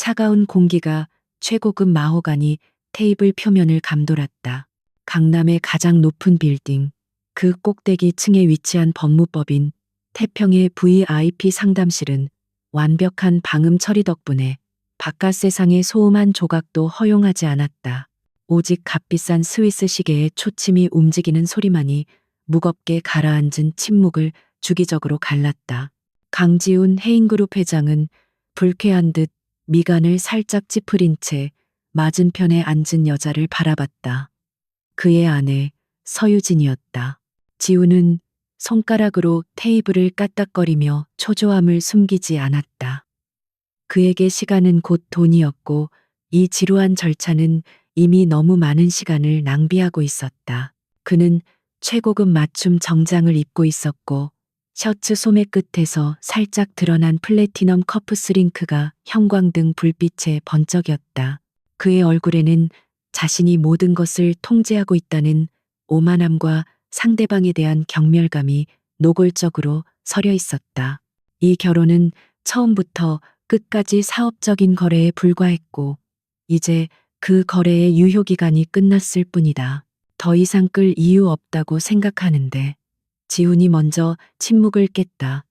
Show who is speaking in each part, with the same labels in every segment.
Speaker 1: 차가운 공기가 최고급 마호가니 테이블 표면을 감돌았다. 강남의 가장 높은 빌딩, 그 꼭대기 층에 위치한 법무법인 태평의 VIP 상담실은 완벽한 방음 처리 덕분에 바깥 세상의 소음한 조각도 허용하지 않았다. 오직 값비싼 스위스 시계의 초침이 움직이는 소리만이 무겁게 가라앉은 침묵을 주기적으로 갈랐다. 강지훈 해인그룹 회장은 불쾌한 듯 미간을 살짝 찌푸린 채 맞은편에 앉은 여자를 바라봤다. 그의 아내 서유진이었다. 지훈은 손가락으로 테이블을 까딱거리며 초조함을 숨기지 않았다. 그에게 시간은 곧 돈이었고 이 지루한 절차는 이미 너무 많은 시간을 낭비하고 있었다. 그는 최고급 맞춤 정장을 입고 있었고 셔츠 소매 끝에서 살짝 드러난 플래티넘 커프 스링크가 형광등 불빛에 번쩍였다. 그의 얼굴에는 자신이 모든 것을 통제하고 있다는 오만함과 상대방에 대한 경멸감이 노골적으로 서려 있었다. 이 결혼은 처음부터 끝까지 사업적인 거래에 불과했고 이제 그 거래의 유효기간이 끝났을 뿐이다. 더 이상 끌 이유 없다고 생각하는데 지훈이 먼저 침묵을 깼다.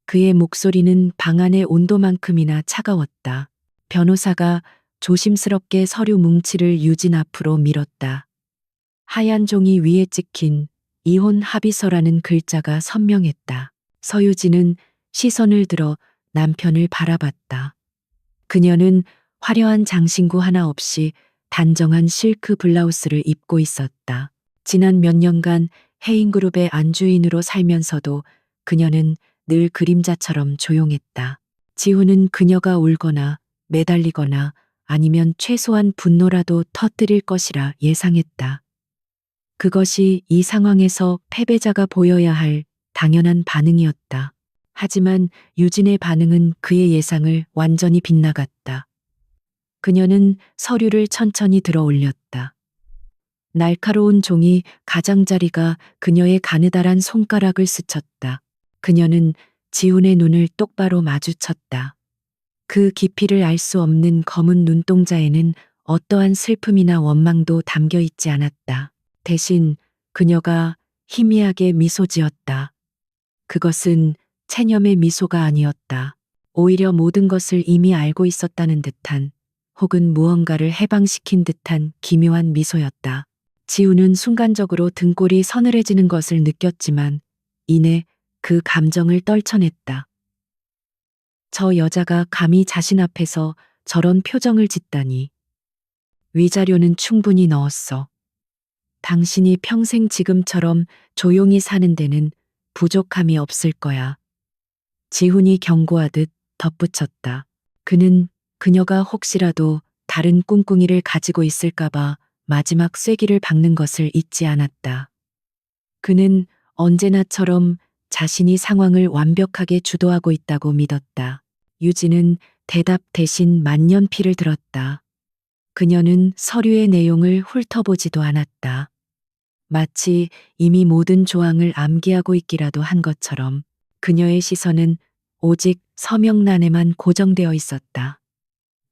Speaker 1: 그의 목소리는 방 안의 온도만큼이나 차가웠다. 변호사가 조심스럽게 서류 뭉치를 유진 앞으로 밀었다. 하얀 종이 위에 찍힌 이혼 합의서라는 글자가 선명했다. 서유진은 시선을 들어 남편을 바라봤다. 그녀는 화려한 장신구 하나 없이 단정한 실크 블라우스를 입고 있었다. 지난 몇 년간 해인그룹의 안주인으로 살면서도 그녀는 늘 그림자처럼 조용했다. 지훈은 그녀가 울거나 매달리거나 아니면 최소한 분노라도 터뜨릴 것이라 예상했다. 그것이 이 상황에서 패배자가 보여야 할 당연한 반응이었다. 하지만 유진의 반응은 그의 예상을 완전히 빗나갔다. 그녀는 서류를 천천히 들어 올렸다. 날카로운 종이 가장자리가 그녀의 가느다란 손가락을 스쳤다. 그녀는 지훈의 눈을 똑바로 마주쳤다. 그 깊이를 알 수 없는 검은 눈동자에는 어떠한 슬픔이나 원망도 담겨 있지 않았다. 대신 그녀가 희미하게 미소 지었다. 그것은 체념의 미소가 아니었다. 오히려 모든 것을 이미 알고 있었다는 듯한 혹은 무언가를 해방시킨 듯한 기묘한 미소였다. 지훈은 순간적으로 등골이 서늘해지는 것을 느꼈지만 이내 그 감정을 떨쳐냈다. 저 여자가 감히 자신 앞에서 저런 표정을 짓다니. 위자료는 충분히 넣었어. 당신이 평생 지금처럼 조용히 사는 데는 부족함이 없을 거야. 지훈이 경고하듯 덧붙였다. 그는 그녀가 혹시라도 다른 꿍꿍이를 가지고 있을까봐 마지막 쐐기를 박는 것을 잊지 않았다. 그는 언제나처럼 자신이 상황을 완벽하게 주도하고 있다고 믿었다. 유진은 대답 대신 만년필을 들었다. 그녀는 서류의 내용을 훑어보지도 않았다. 마치 이미 모든 조항을 암기하고 있기라도 한 것처럼 그녀의 시선은 오직 서명란에만 고정되어 있었다.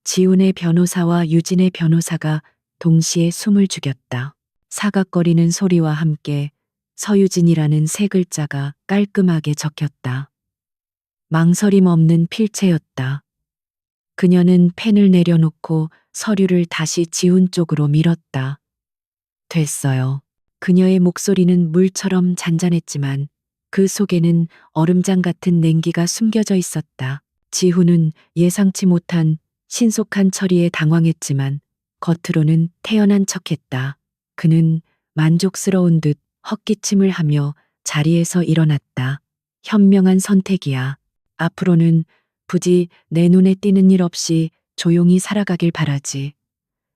Speaker 1: 지훈의 변호사와 유진의 변호사가 동시에 숨을 죽였다. 사각거리는 소리와 함께 서유진이라는 세 글자가 깔끔하게 적혔다. 망설임 없는 필체였다. 그녀는 펜을 내려놓고 서류를 다시 지훈 쪽으로 밀었다. 됐어요. 그녀의 목소리는 물처럼 잔잔했지만 그 속에는 얼음장 같은 냉기가 숨겨져 있었다. 지훈은 예상치 못한 신속한 처리에 당황했지만 겉으로는 태연한 척했다. 그는 만족스러운 듯 헛기침을 하며 자리에서 일어났다. 현명한 선택이야. 앞으로는 부디 내 눈에 띄는 일 없이 조용히 살아가길 바라지.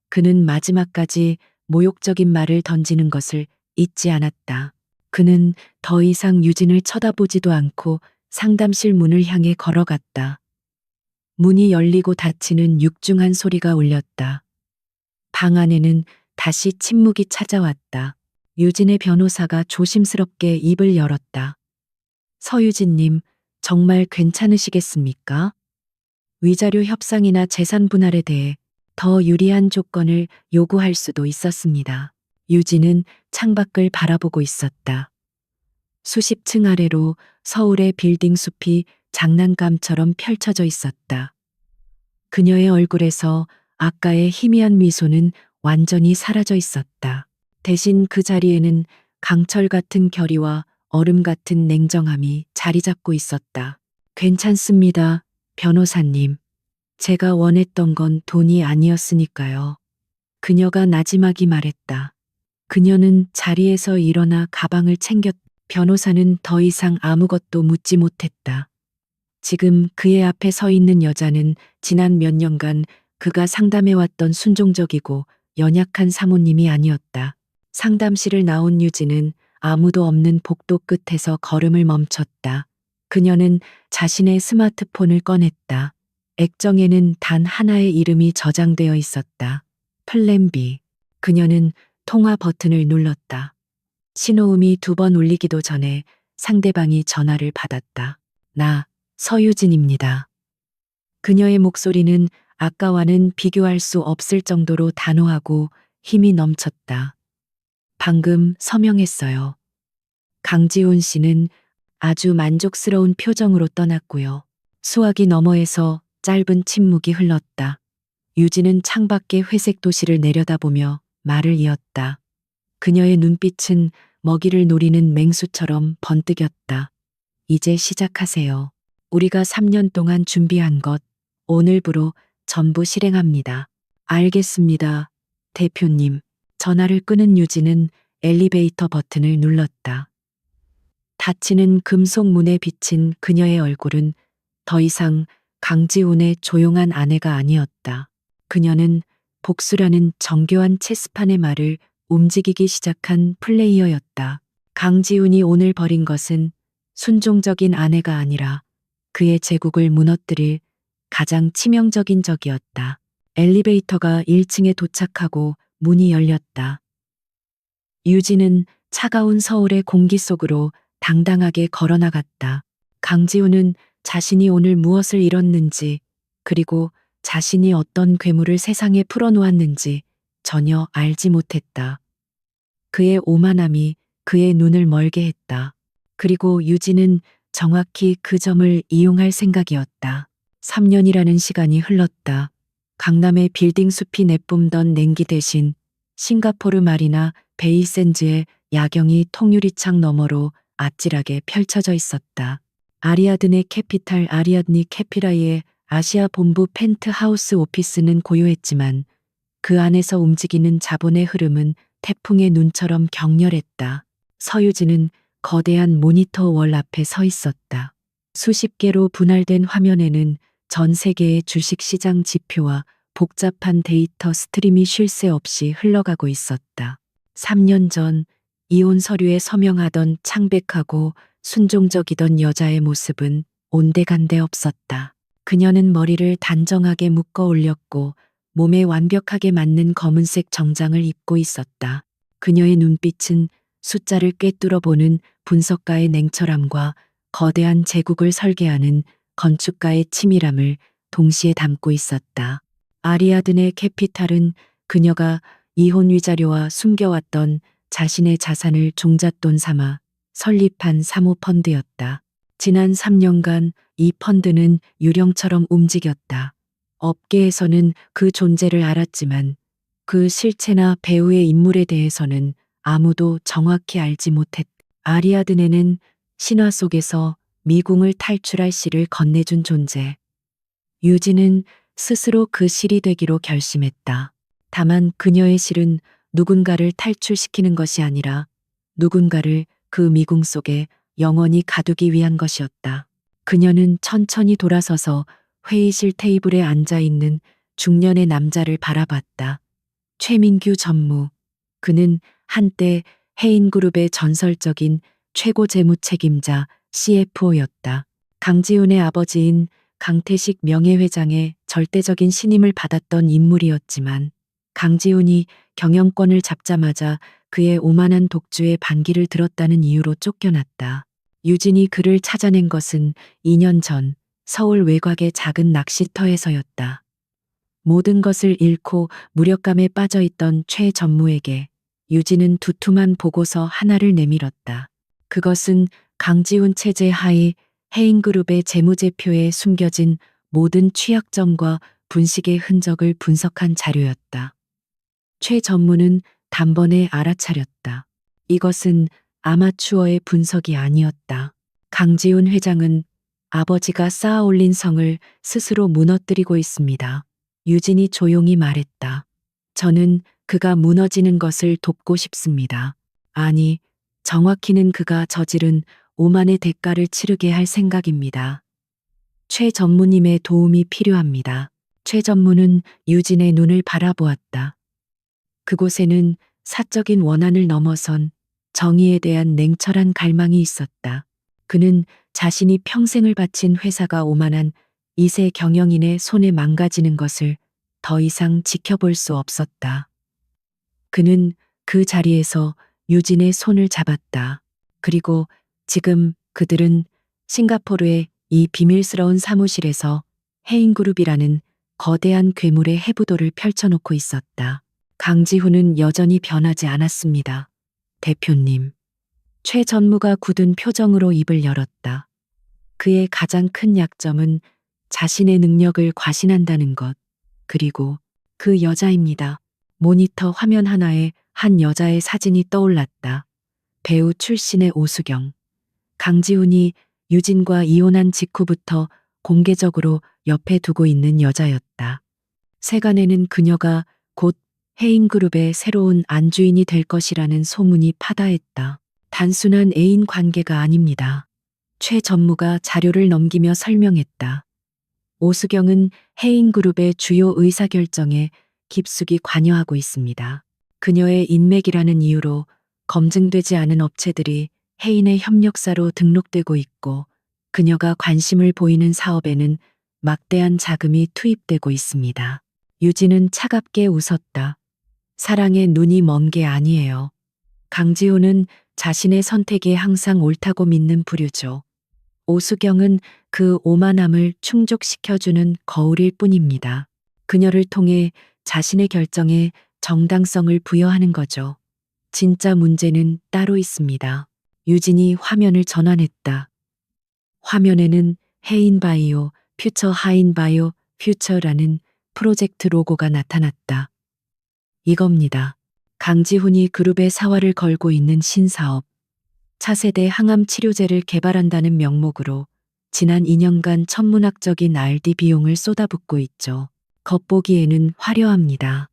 Speaker 1: 그는 마지막까지 모욕적인 말을 던지는 것을 잊지 않았다. 그는 더 이상 유진을 쳐다보지도 않고 상담실 문을 향해 걸어갔다. 문이 열리고 닫히는 육중한 소리가 울렸다. 방 안에는 다시 침묵이 찾아왔다. 유진의 변호사가 조심스럽게 입을 열었다. 서유진님, 정말 괜찮으시겠습니까? 위자료 협상이나 재산 분할에 대해 더 유리한 조건을 요구할 수도 있었습니다. 유진은 창밖을 바라보고 있었다. 수십 층 아래로 서울의 빌딩 숲이 장난감처럼 펼쳐져 있었다. 그녀의 얼굴에서 아까의 희미한 미소는 완전히 사라져 있었다. 대신 그 자리에는 강철 같은 결의와 얼음 같은 냉정함이 자리 잡고 있었다. 괜찮습니다, 변호사님. 제가 원했던 건 돈이 아니었으니까요. 그녀가 나지막이 말했다. 그녀는 자리에서 일어나 가방을 챙겼다. 변호사는 더 이상 아무것도 묻지 못했다. 지금 그의 앞에 서 있는 여자는 지난 몇 년간 그가 상담해왔던 순종적이고 연약한 사모님이 아니었다. 상담실을 나온 유진은 아무도 없는 복도 끝에서 걸음을 멈췄다. 그녀는 자신의 스마트폰을 꺼냈다. 액정에는 단 하나의 이름이 저장되어 있었다. 플랜 B. 그녀는 통화 버튼을 눌렀다. 신호음이 2번 울리기도 전에 상대방이 전화를 받았다. 나, 서유진입니다. 그녀의 목소리는 아까와는 비교할 수 없을 정도로 단호하고 힘이 넘쳤다. 방금 서명했어요. 강지훈 씨는 아주 만족스러운 표정으로 떠났고요. 수화기 너머에서 짧은 침묵이 흘렀다. 유진은 창밖의 회색 도시를 내려다보며 말을 이었다. 그녀의 눈빛은 먹이를 노리는 맹수처럼 번뜩였다. 이제 시작하세요. 우리가 3년 동안 준비한 것, 오늘부로 전부 실행합니다. 알겠습니다, 대표님. 전화를 끄는 유진은 엘리베이터 버튼을 눌렀다. 닫히는 금속 문에 비친 그녀의 얼굴은 더 이상 강지훈의 조용한 아내가 아니었다. 그녀는 복수라는 정교한 체스판의 말을 움직이기 시작한 플레이어였다. 강지훈이 오늘 벌인 것은 순종적인 아내가 아니라 그의 제국을 무너뜨릴 가장 치명적인 적이었다. 엘리베이터가 1층에 도착하고 문이 열렸다. 유진은 차가운 서울의 공기 속으로 당당하게 걸어나갔다. 강지훈은 자신이 오늘 무엇을 잃었는지, 그리고 자신이 어떤 괴물을 세상에 풀어놓았는지 전혀 알지 못했다. 그의 오만함이 그의 눈을 멀게 했다. 그리고 유진은 정확히 그 점을 이용할 생각이었다. 3년이라는 시간이 흘렀다. 강남의 빌딩 숲이 내뿜던 냉기 대신 싱가포르 마리나 베이샌즈의 야경이 통유리창 너머로 아찔하게 펼쳐져 있었다. 아리아드네 캐피탈 아리아드니 캐피라이의 아시아 본부 펜트하우스 오피스는 고요했지만 그 안에서 움직이는 자본의 흐름은 태풍의 눈처럼 격렬했다. 서유진은 거대한 모니터 월 앞에 서 있었다. 수십 개로 분할된 화면에는 전 세계의 주식시장 지표와 복잡한 데이터 스트림이 쉴 새 없이 흘러가고 있었다. 3년 전 이혼 서류에 서명하던 창백하고 순종적이던 여자의 모습은 온데간데 없었다. 그녀는 머리를 단정하게 묶어 올렸고 몸에 완벽하게 맞는 검은색 정장을 입고 있었다. 그녀의 눈빛은 숫자를 꿰뚫어 보는 분석가의 냉철함과 거대한 제국을 설계하는 건축가의 치밀함을 동시에 담고 있었다. 아리아드네 캐피탈은 그녀가 이혼 위자료와 숨겨왔던 자신의 자산을 종잣돈 삼아 설립한 사모펀드였다. 지난 3년간 이 펀드는 유령처럼 움직였다. 업계에서는 그 존재를 알았지만 그 실체나 배우의 인물에 대해서는 아무도 정확히 알지 못했다. 아리아드네는 신화 속에서 미궁을 탈출할 시를 건네준 존재. 유진은 스스로 그 실이 되기로 결심했다. 다만 그녀의 실은 누군가를 탈출시키는 것이 아니라 누군가를 그 미궁 속에 영원히 가두기 위한 것이었다. 그녀는 천천히 돌아서서 회의실 테이블에 앉아 있는 중년의 남자를 바라봤다. 최민규 전무. 그는 한때 해인그룹의 전설적인 최고 재무 책임자 CFO였다. 강지훈의 아버지인 강태식 명예회장의 절대적인 신임을 받았던 인물이었지만 강지훈이 경영권을 잡자마자 그의 오만한 독주에 반기를 들었다는 이유로 쫓겨났다. 유진이 그를 찾아낸 것은 2년 전 서울 외곽의 작은 낚시터에서였다. 모든 것을 잃고 무력감에 빠져있던 최 전무에게 유진은 두툼한 보고서 하나를 내밀었다. 그것은 강지훈 체제 하에 해인그룹의 재무제표에 숨겨진 모든 취약점과 분식의 흔적을 분석한 자료였다. 최 전무는 단번에 알아차렸다. 이것은 아마추어의 분석이 아니었다. 강지훈 회장은 아버지가 쌓아 올린 성을 스스로 무너뜨리고 있습니다. 유진이 조용히 말했다. 저는 그가 무너지는 것을 돕고 싶습니다. 아니, 정확히는 그가 저지른 오만의 대가를 치르게 할 생각입니다. 최 전무님의 도움이 필요합니다. 최 전무는 유진의 눈을 바라보았다. 그곳에는 사적인 원한을 넘어선 정의에 대한 냉철한 갈망이 있었다. 그는 자신이 평생을 바친 회사가 오만한 2세 경영인의 손에 망가지는 것을 더 이상 지켜볼 수 없었다. 그는 그 자리에서 유진의 손을 잡았다. 그리고 지금 그들은 싱가포르의 이 비밀스러운 사무실에서 해인그룹이라는 거대한 괴물의 해부도를 펼쳐놓고 있었다. 강지훈은 여전히 변하지 않았습니다. 대표님. 최 전무가 굳은 표정으로 입을 열었다. 그의 가장 큰 약점은 자신의 능력을 과신한다는 것, 그리고 그 여자입니다. 모니터 화면 하나에 한 여자의 사진이 떠올랐다. 배우 출신의 오수경. 강지훈이 유진과 이혼한 직후부터 공개적으로 옆에 두고 있는 여자였다. 세간에는 그녀가 곧 해인그룹의 새로운 안주인이 될 것이라는 소문이 파다했다. 단순한 애인 관계가 아닙니다. 최 전무가 자료를 넘기며 설명했다. 오수경은 해인그룹의 주요 의사결정에 깊숙이 관여하고 있습니다. 그녀의 인맥이라는 이유로 검증되지 않은 업체들이 해인의 협력사로 등록되고 있고 그녀가 관심을 보이는 사업에는 막대한 자금이 투입되고 있습니다. 유진은 차갑게 웃었다. 사랑에 눈이 먼 게 아니에요. 강지호는 자신의 선택이 항상 옳다고 믿는 부류죠. 오수경은 그 오만함을 충족시켜주는 거울일 뿐입니다. 그녀를 통해 자신의 결정에 정당성을 부여하는 거죠. 진짜 문제는 따로 있습니다. 유진이 화면을 전환했다. 화면에는 해인바이오, 퓨처 하인바이오, 퓨처라는 프로젝트 로고가 나타났다. 이겁니다. 강지훈이 그룹의 사활을 걸고 있는 신사업. 차세대 항암 치료제를 개발한다는 명목으로 지난 2년간 천문학적인 R&D 비용을 쏟아붓고 있죠. 겉보기에는 화려합니다.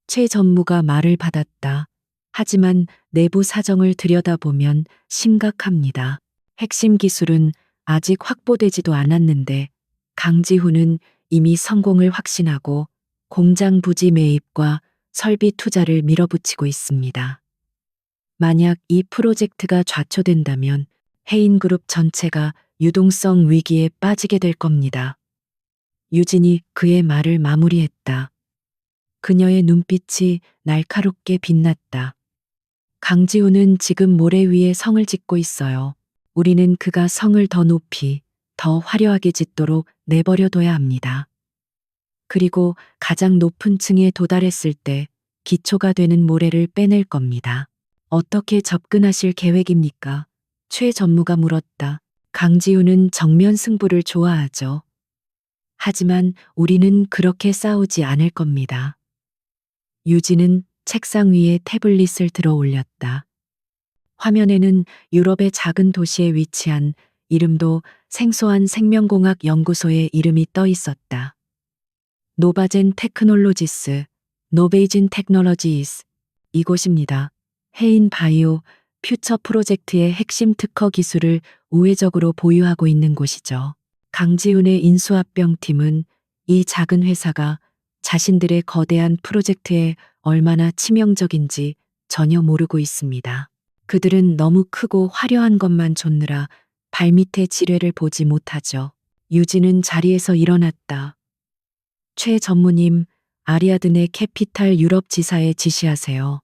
Speaker 1: 최 전무가 말을 받았다. 하지만 내부 사정을 들여다보면 심각합니다. 핵심 기술은 아직 확보되지도 않았는데 강지훈은 이미 성공을 확신하고 공장 부지 매입과 설비 투자를 밀어붙이고 있습니다. 만약 이 프로젝트가 좌초된다면 해인그룹 전체가 유동성 위기에 빠지게 될 겁니다. 유진이 그의 말을 마무리했다. 그녀의 눈빛이 날카롭게 빛났다. 강지훈은 지금 모래 위에 성을 짓고 있어요. 우리는 그가 성을 더 높이, 더 화려하게 짓도록 내버려둬야 합니다. 그리고 가장 높은 층에 도달했을 때 기초가 되는 모래를 빼낼 겁니다. 어떻게 접근하실 계획입니까? 최 전무가 물었다. 강지훈은 정면 승부를 좋아하죠. 하지만 우리는 그렇게 싸우지 않을 겁니다. 유진은 책상 위에 태블릿을 들어 올렸다. 화면에는 유럽의 작은 도시에 위치한 이름도 생소한 생명공학 연구소의 이름이 떠 있었다. 노바젠 테크놀로지스, 노베이진 테크놀로지스, 이곳입니다. 해인 바이오 퓨처 프로젝트의 핵심 특허 기술을 우회적으로 보유하고 있는 곳이죠. 강지훈의 인수합병팀은 이 작은 회사가 자신들의 거대한 프로젝트에 얼마나 치명적인지 전혀 모르고 있습니다. 그들은 너무 크고 화려한 것만 좇느라 발밑의 지뢰를 보지 못하죠. 유진은 자리에서 일어났다. 최 전무님, 아리아드네 캐피탈 유럽 지사에 지시하세요.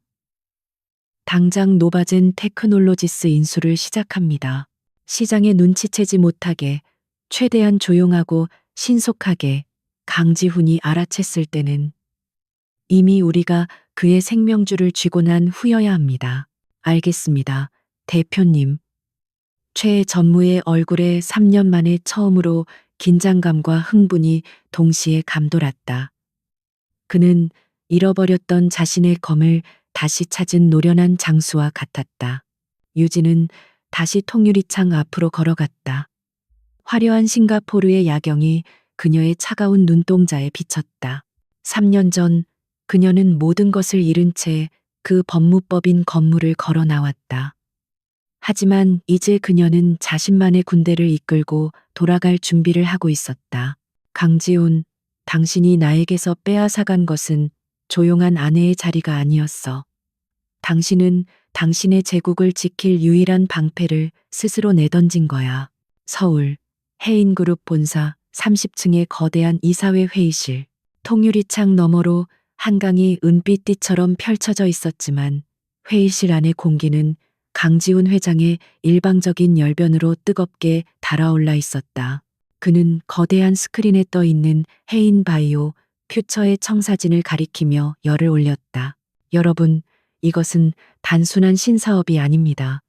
Speaker 1: 당장 노바젠 테크놀로지스 인수를 시작합니다. 시장에 눈치채지 못하게 최대한 조용하고 신속하게 강지훈이 알아챘을 때는 이미 우리가 그의 생명줄을 쥐고 난 후여야 합니다. 알겠습니다. 대표님. 최 전무의 얼굴에 3년 만에 처음으로 긴장감과 흥분이 동시에 감돌았다. 그는 잃어버렸던 자신의 검을 다시 찾은 노련한 장수와 같았다. 유진은 다시 통유리창 앞으로 걸어갔다. 화려한 싱가포르의 야경이 그녀의 차가운 눈동자에 비쳤다. 3년 전 그녀는 모든 것을 잃은 채 그 법무법인 건물을 걸어 나왔다. 하지만 이제 그녀는 자신만의 군대를 이끌고 돌아갈 준비를 하고 있었다. 강지훈, 당신이 나에게서 빼앗아간 것은 조용한 아내의 자리가 아니었어. 당신은 당신의 제국을 지킬 유일한 방패를 스스로 내던진 거야. 서울, 해인그룹 본사 30층의 거대한 이사회 회의실. 통유리창 너머로 한강이 은빛띠처럼 펼쳐져 있었지만 회의실 안의 공기는 강지훈 회장의 일방적인 열변으로 뜨겁게 달아올라 있었다. 그는 거대한 스크린에 떠 있는 해인 바이오 퓨처의 청사진을 가리키며 열을 올렸다. 여러분, 이것은 단순한 신사업이 아닙니다.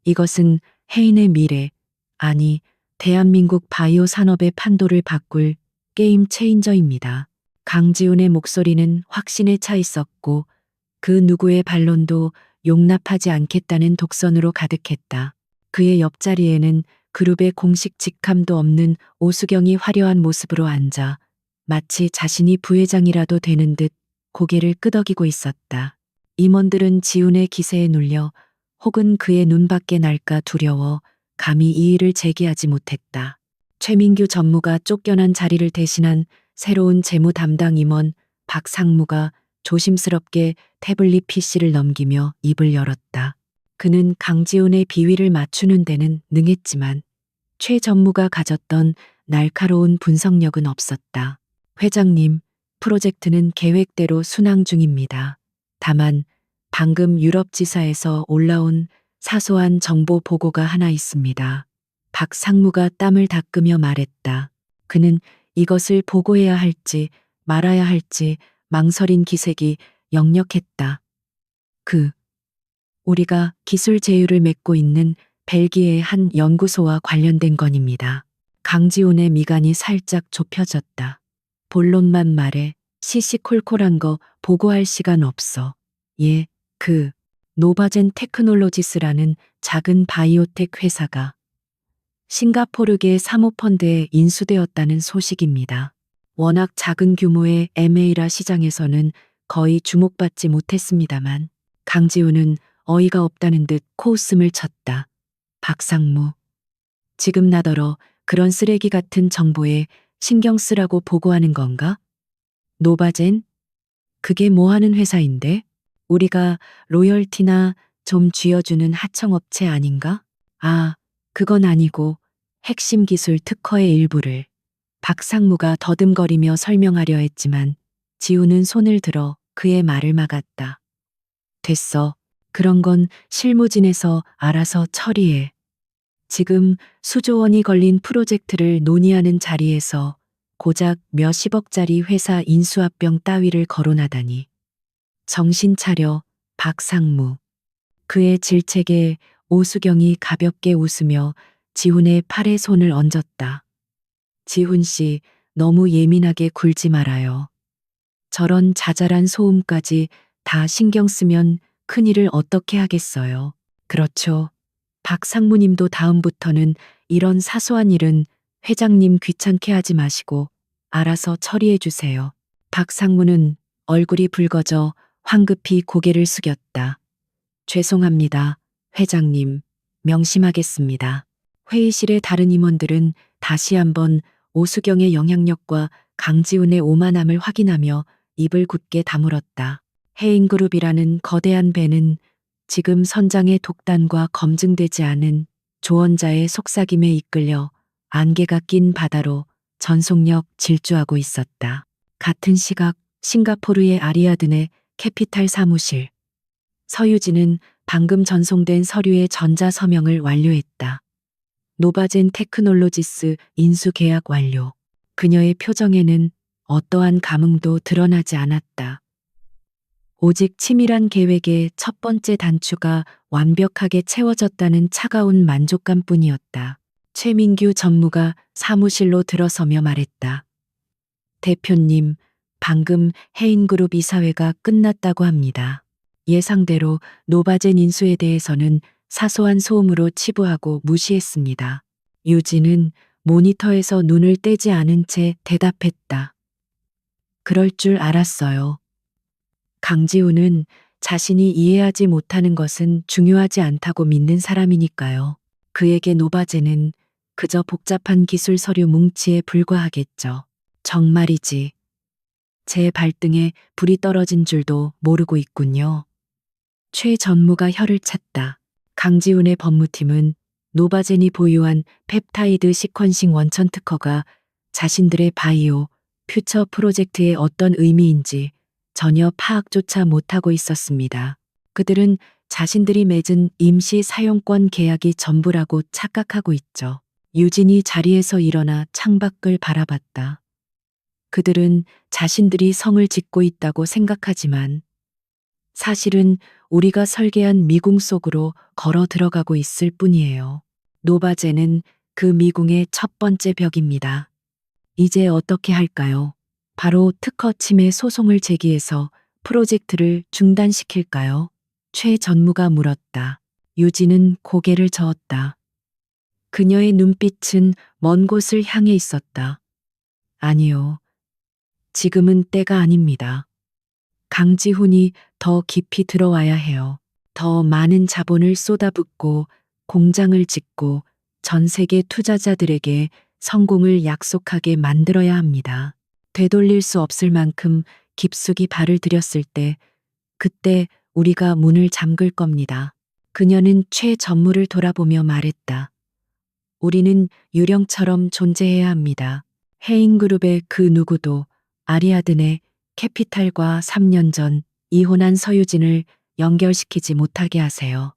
Speaker 1: 이것은 해인의 미래, 아니, 대한민국 바이오 산업의 판도를 바꿀 게임 체인저입니다. 강지훈의 목소리는 확신에 차 있었고 그 누구의 반론도 용납하지 않겠다는 독선으로 가득했다. 그의 옆자리에는 그룹의 공식 직함도 없는 오수경이 화려한 모습으로 앉아 마치 자신이 부회장이라도 되는 듯 고개를 끄덕이고 있었다. 임원들은 지훈의 기세에 눌려 혹은 그의 눈밖에 날까 두려워 감히 이의를 제기하지 못했다. 최민규 전무가 쫓겨난 자리를 대신한 새로운 재무 담당 임원 박상무가 조심스럽게 태블릿 PC를 넘기며 입을 열었다. 그는 강지훈의 비위를 맞추는 데는 능했지만 최 전무가 가졌던 날카로운 분석력은 없었다. 회장님, 프로젝트는 계획대로 순항 중입니다. 다만 방금 유럽 지사에서 올라온 사소한 정보 보고가 하나 있습니다. 박 상무가 땀을 닦으며 말했다. 그는 이것을 보고해야 할지 말아야 할지 망설인 기색이 역력했다. 우리가 기술 제휴를 맺고 있는 벨기에의 한 연구소와 관련된 건입니다. 강지훈의 미간이 살짝 좁혀졌다. 본론만 말해. 시시콜콜한 거 보고할 시간 없어. 예, 노바젠 테크놀로지스라는 작은 바이오텍 회사가 싱가포르계 사모펀드에 인수되었다는 소식입니다. 워낙 작은 규모의 M&A라 시장에서는 거의 주목받지 못했습니다만 강지훈은 어이가 없다는 듯 코웃음을 쳤다. 박상무, 지금 나더러 그런 쓰레기 같은 정보에 신경 쓰라고 보고하는 건가? 노바젠? 그게 뭐 하는 회사인데? 우리가 로열티나 좀 쥐어주는 하청업체 아닌가? 아, 그건 아니고 핵심 기술 특허의 일부를. 박상무가 더듬거리며 설명하려 했지만 지훈은 손을 들어 그의 말을 막았다. 됐어. 그런 건 실무진에서 알아서 처리해. 지금 수조 원이 걸린 프로젝트를 논의하는 자리에서 고작 몇십억짜리 회사 인수합병 따위를 거론하다니. 정신 차려, 박상무. 그의 질책에 오수경이 가볍게 웃으며 지훈의 팔에 손을 얹었다. 지훈 씨, 너무 예민하게 굴지 말아요. 저런 자잘한 소음까지 다 신경 쓰면 큰일을 어떻게 하겠어요. 그렇죠. 박 상무님도 다음부터는 이런 사소한 일은 회장님 귀찮게 하지 마시고 알아서 처리해 주세요. 박 상무는 얼굴이 붉어져 황급히 고개를 숙였다. 죄송합니다, 회장님. 명심하겠습니다. 회의실의 다른 임원들은 다시 한번 오수경의 영향력과 강지훈의 오만함을 확인하며 입을 굳게 다물었다. 해인그룹이라는 거대한 배는 지금 선장의 독단과 검증되지 않은 조언자의 속삭임에 이끌려 안개가 낀 바다로 전속력 질주하고 있었다. 같은 시각 싱가포르의 아리아든의 캐피탈 사무실. 서유진은 방금 전송된 서류의 전자 서명을 완료했다. 노바젠 테크놀로지스 인수 계약 완료. 그녀의 표정에는 어떠한 감흥도 드러나지 않았다. 오직 치밀한 계획의 첫 번째 단추가 완벽하게 채워졌다는 차가운 만족감 뿐이었다. 최민규 전무가 사무실로 들어서며 말했다. 대표님, 방금 해인그룹 이사회가 끝났다고 합니다. 예상대로 노바젠 인수에 대해서는 사소한 소음으로 치부하고 무시했습니다. 유진은 모니터에서 눈을 떼지 않은 채 대답했다. 그럴 줄 알았어요. 강지훈은 자신이 이해하지 못하는 것은 중요하지 않다고 믿는 사람이니까요. 그에게 노바젠은 그저 복잡한 기술 서류 뭉치에 불과하겠죠. 정말이지. 제 발등에 불이 떨어진 줄도 모르고 있군요. 최 전무가 혀를 찼다. 강지훈의 법무팀은 노바젠이 보유한 펩타이드 시퀀싱 원천 특허가 자신들의 바이오 퓨처 프로젝트에 어떤 의미인지 전혀 파악조차 못하고 있었습니다. 그들은 자신들이 맺은 임시 사용권 계약이 전부라고 착각하고 있죠. 유진이 자리에서 일어나 창밖을 바라봤다. 그들은 자신들이 성을 짓고 있다고 생각하지만 사실은 우리가 설계한 미궁 속으로 걸어 들어가고 있을 뿐이에요. 노바젠은 그 미궁의 첫 번째 벽입니다. 이제 어떻게 할까요? 바로 특허 침해 소송을 제기해서 프로젝트를 중단시킬까요? 최 전무가 물었다. 유진은 고개를 저었다. 그녀의 눈빛은 먼 곳을 향해 있었다. 아니요. 지금은 때가 아닙니다. 강지훈이 더 깊이 들어와야 해요. 더 많은 자본을 쏟아붓고 공장을 짓고 전 세계 투자자들에게 성공을 약속하게 만들어야 합니다. 되돌릴 수 없을 만큼 깊숙이 발을 들였을 때, 그때 우리가 문을 잠글 겁니다. 그녀는 최 전무를 돌아보며 말했다. 우리는 유령처럼 존재해야 합니다. 해인그룹의 그 누구도 아리아든의 캐피탈과 3년 전 이혼한 서유진을 연결시키지 못하게 하세요.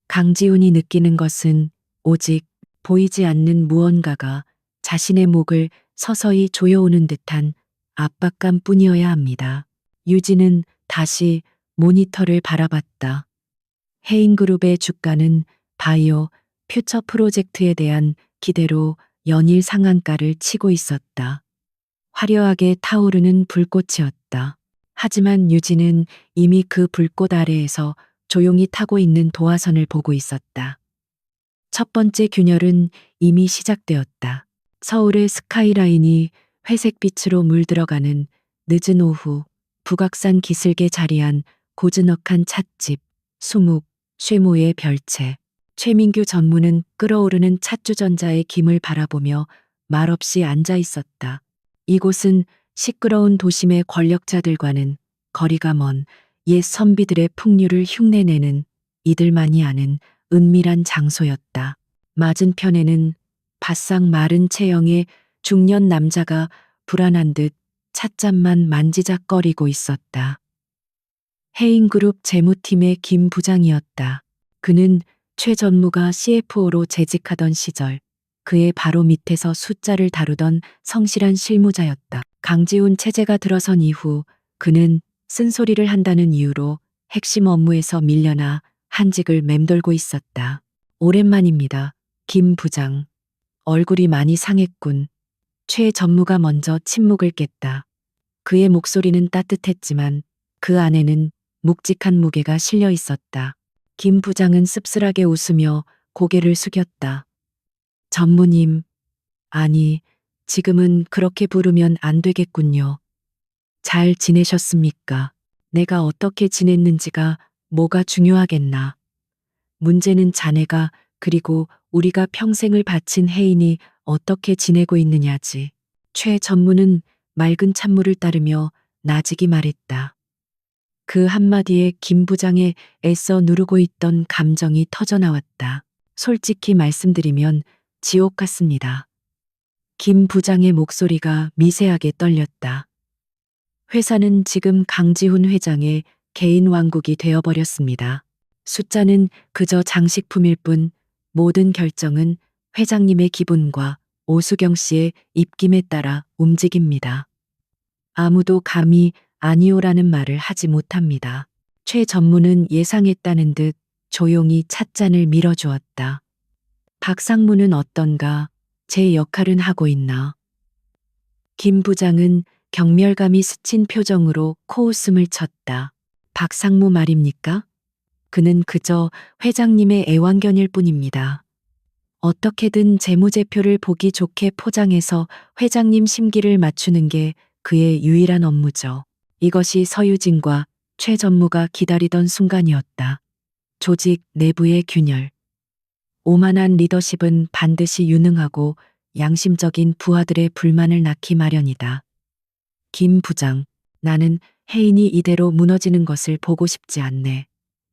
Speaker 1: 강지훈이 느끼는 것은 오직 보이지 않는 무언가가 자신의 목을 서서히 조여오는 듯한 압박감 뿐이어야 합니다. 유진은 다시 모니터를 바라봤다. 해인그룹의 주가는 바이오 퓨처 프로젝트에 대한 기대로 연일 상한가를 치고 있었다. 화려하게 타오르는 불꽃이었다. 하지만 유진은 이미 그 불꽃 아래에서 조용히 타고 있는 도화선을 보고 있었다. 첫 번째 균열은 이미 시작되었다. 서울의 스카이라인이 회색빛으로 물들어가는 늦은 오후, 북악산 기슭에 자리한 고즈넉한 찻집, 수묵, 쇠모의 별채. 최민규 전무는 끓어오르는 찻주전자의 김을 바라보며 말없이 앉아 있었다. 이곳은 시끄러운 도심의 권력자들과는 거리가 먼 옛 선비들의 풍류를 흉내내는 이들만이 아는 은밀한 장소였다. 맞은편에는 바싹 마른 체형의 중년 남자가 불안한 듯 찻잔만 만지작거리고 있었다. 해인그룹 재무팀의 김 부장이었다. 그는 최 전무가 CFO로 재직하던 시절 그의 바로 밑에서 숫자를 다루던 성실한 실무자였다. 강지훈 체제가 들어선 이후 그는 쓴소리를 한다는 이유로 핵심 업무에서 밀려나 한직을 맴돌고 있었다. 오랜만입니다. 김 부장. 얼굴이 많이 상했군. 최 전무가 먼저 침묵을 깼다. 그의 목소리는 따뜻했지만 그 안에는 묵직한 무게가 실려 있었다. 김 부장은 씁쓸하게 웃으며 고개를 숙였다. 전무님, 아니, 지금은 그렇게 부르면 안 되겠군요. 잘 지내셨습니까? 내가 어떻게 지냈는지가 뭐가 중요하겠나. 문제는 자네가 그리고 우리가 평생을 바친 해인이 어떻게 지내고 있느냐지. 최 전무는 맑은 찬물을 따르며 나직이 말했다. 그 한마디에 김 부장의 애써 누르고 있던 감정이 터져나왔다. 솔직히 말씀드리면 지옥 같습니다. 김 부장의 목소리가 미세하게 떨렸다. 회사는 지금 강지훈 회장의 개인 왕국이 되어버렸습니다. 숫자는 그저 장식품일 뿐 모든 결정은 회장님의 기분과 오수경 씨의 입김에 따라 움직입니다. 아무도 감히 아니오라는 말을 하지 못합니다. 최 전무는 예상했다는 듯 조용히 찻잔을 밀어주었다. 박상무는 어떤가? 제 역할은 하고 있나? 김 부장은 경멸감이 스친 표정으로 코웃음을 쳤다. 박상무 말입니까? 그는 그저 회장님의 애완견일 뿐입니다. 어떻게든 재무제표를 보기 좋게 포장해서 회장님 심기를 맞추는 게 그의 유일한 업무죠. 이것이 서유진과 최 전무가 기다리던 순간이었다. 조직 내부의 균열. 오만한 리더십은 반드시 유능하고 양심적인 부하들의 불만을 낳기 마련이다. 김 부장, 나는 해인이 이대로 무너지는 것을 보고 싶지 않네.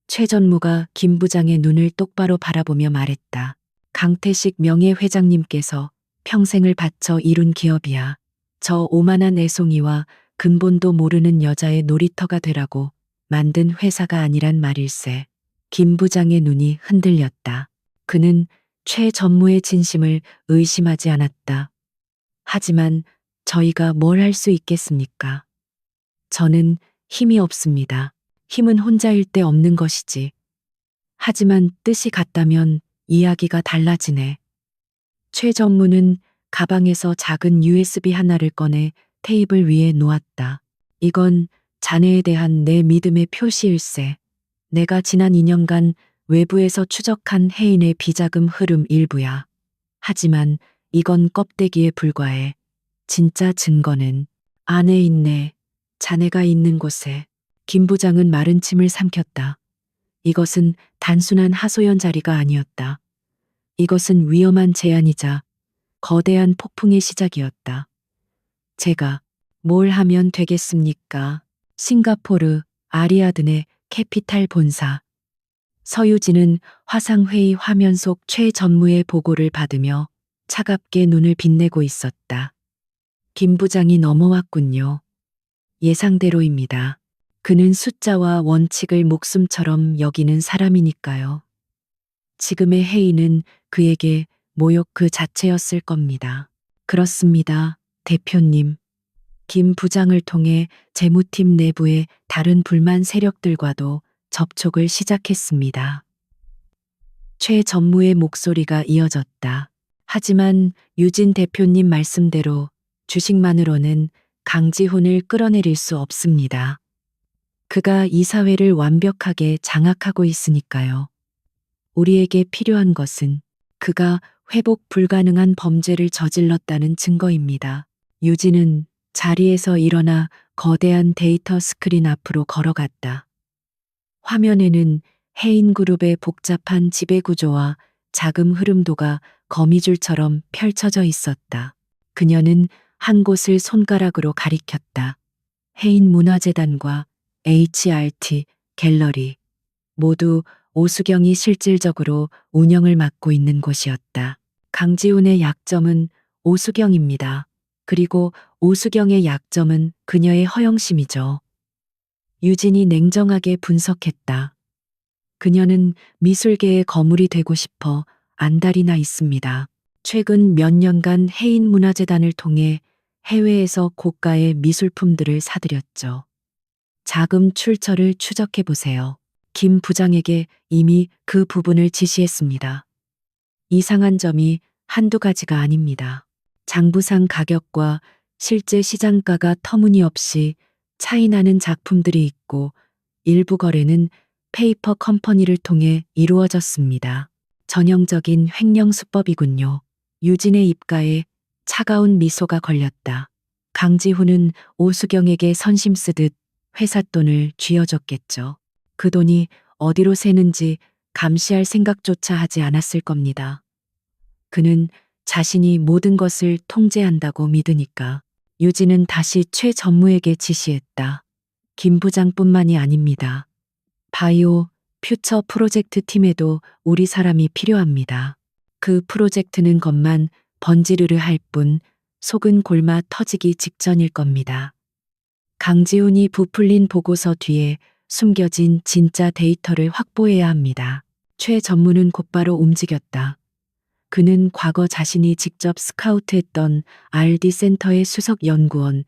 Speaker 1: 최 전무가 김 부장의 눈을 똑바로 바라보며 말했다. 강태식 명예회장님께서 평생을 바쳐 이룬 기업이야. 저 오만한 애송이와 근본도 모르는 여자의 놀이터가 되라고 만든 회사가 아니란 말일세. 김 부장의 눈이 흔들렸다. 그는 최 전무의 진심을 의심하지 않았다. 하지만 저희가 뭘 할 수 있겠습니까? 저는 힘이 없습니다. 힘은 혼자일 때 없는 것이지. 하지만 뜻이 같다면 이야기가 달라지네. 최 전무는 가방에서 작은 USB 하나를 꺼내 테이블 위에 놓았다. 이건 자네에 대한 내 믿음의 표시일세. 내가 지난 2년간 외부에서 추적한 해인의 비자금 흐름 일부야. 하지만 이건 껍데기에 불과해. 진짜 증거는 안에 있네. 자네가 있는 곳에. 김 부장은 마른 침을 삼켰다. 이것은 단순한 하소연 자리가 아니었다. 이것은 위험한 제안이자 거대한 폭풍의 시작이었다. 제가 뭘 하면 되겠습니까? 싱가포르 아리아든의 캐피탈 본사. 서유진은 화상회의 화면 속 최 전무의 보고를 받으며 차갑게 눈을 빛내고 있었다. 김 부장이 넘어왔군요. 예상대로입니다. 그는 숫자와 원칙을 목숨처럼 여기는 사람이니까요. 지금의 회의는 그에게 모욕 그 자체였을 겁니다. 그렇습니다, 대표님. 김 부장을 통해 재무팀 내부의 다른 불만 세력들과도 접촉을 시작했습니다. 최 전무의 목소리가 이어졌다. 하지만 유진 대표님 말씀대로 주식만으로는 강지훈을 끌어내릴 수 없습니다. 그가 이사회를 완벽하게 장악하고 있으니까요. 우리에게 필요한 것은 그가 회복 불가능한 범죄를 저질렀다는 증거입니다. 유진은 자리에서 일어나 거대한 데이터 스크린 앞으로 걸어갔다. 화면에는 해인그룹의 복잡한 지배구조와 자금 흐름도가 거미줄처럼 펼쳐져 있었다. 그녀는 한 곳을 손가락으로 가리켰다. 해인문화재단과 HRT 갤러리. 모두 오수경이 실질적으로 운영을 맡고 있는 곳이었다. 강지훈의 약점은 오수경입니다. 그리고 오수경의 약점은 그녀의 허영심이죠. 유진이 냉정하게 분석했다. 그녀는 미술계의 거물이 되고 싶어 안달이나 있습니다. 최근 몇 년간 해인문화재단을 통해 해외에서 고가의 미술품들을 사들였죠. 자금 출처를 추적해 보세요. 김 부장에게 이미 그 부분을 지시했습니다. 이상한 점이 한두 가지가 아닙니다. 장부상 가격과 실제 시장가가 터무니없이 차이나는 작품들이 있고 일부 거래는 페이퍼 컴퍼니를 통해 이루어졌습니다. 전형적인 횡령 수법이군요. 유진의 입가에 차가운 미소가 걸렸다. 강지훈은 오수경에게 선심 쓰듯 회사 돈을 쥐어줬겠죠. 그 돈이 어디로 새는지 감시할 생각조차 하지 않았을 겁니다. 그는 자신이 모든 것을 통제한다고 믿으니까. 유진은 다시 최 전무에게 지시했다. 김 부장뿐만이 아닙니다. 바이오 퓨처 프로젝트 팀에도 우리 사람이 필요합니다. 그 프로젝트는 것만 번지르르 할 뿐 속은 골마 터지기 직전일 겁니다. 강지훈이 부풀린 보고서 뒤에 숨겨진 진짜 데이터를 확보해야 합니다. 최 전무는 곧바로 움직였다. 그는 과거 자신이 직접 스카우트했던 RD 센터의 수석 연구원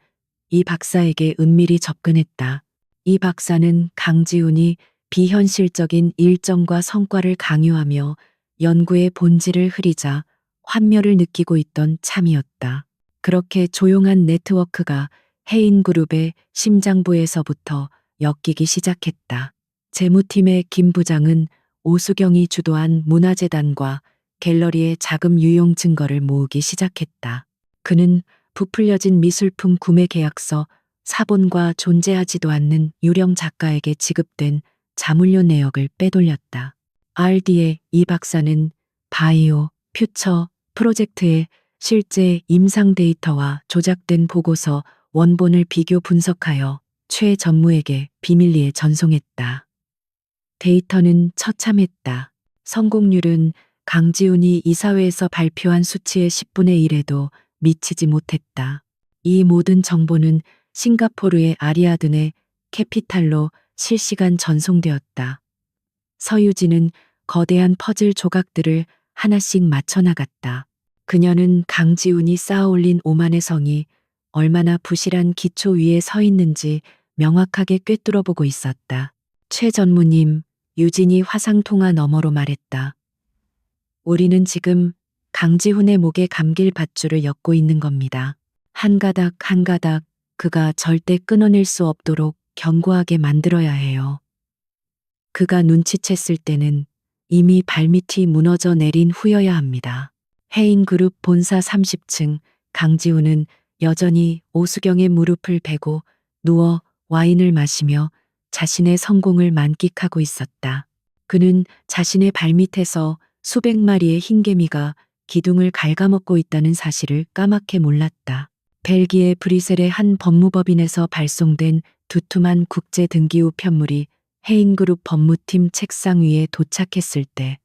Speaker 1: 이 박사에게 은밀히 접근했다. 이 박사는 강지훈이 비현실적인 일정과 성과를 강요하며 연구의 본질을 흐리자 환멸을 느끼고 있던 참이었다. 그렇게 조용한 네트워크가 해인그룹의 심장부에서부터 엮이기 시작했다. 재무팀의 김 부장은 오수경이 주도한 문화재단과 갤러리의 자금 유용 증거를 모으기 시작했다. 그는 부풀려진 미술품 구매 계약서, 사본과 존재하지도 않는 유령 작가에게 지급된 자물쇠 내역을 빼돌렸다. RD의 이 박사는 바이오, 퓨처 프로젝트의 실제 임상 데이터와 조작된 보고서 원본을 비교 분석하여 최 전무에게 비밀리에 전송했다. 데이터는 처참했다. 성공률은 강지훈이 이사회에서 발표한 수치의 10분의 1에도 미치지 못했다. 이 모든 정보는 싱가포르의 아리아드네 캐피탈로 실시간 전송되었다. 서유진은 거대한 퍼즐 조각들을 하나씩 맞춰 나갔다. 그녀는 강지훈이 쌓아올린 오만의 성이 얼마나 부실한 기초 위에 서 있는지 명확하게 꿰뚫어 보고 있었다. 최 전무님, 유진이 화상통화 너머로 말했다. 우리는 지금 강지훈의 목에 감길 밧줄을 엮고 있는 겁니다. 한 가닥 한 가닥 그가 절대 끊어낼 수 없도록 견고하게 만들어야 해요. 그가 눈치챘을 때는 이미 발밑이 무너져 내린 후여야 합니다. 해인그룹 본사 30층 강지훈은 여전히 오수경의 무릎을 베고 누워 와인을 마시며 자신의 성공을 만끽하고 있었다. 그는 자신의 발밑에서 수백 마리의 흰개미가 기둥을 갉아먹고 있다는 사실을 까맣게 몰랐다. 벨기에 브뤼셀의 한 법무법인에서 발송된 두툼한 국제 등기후 편물이 해인그룹 법무팀 책상 위에 도착했을 때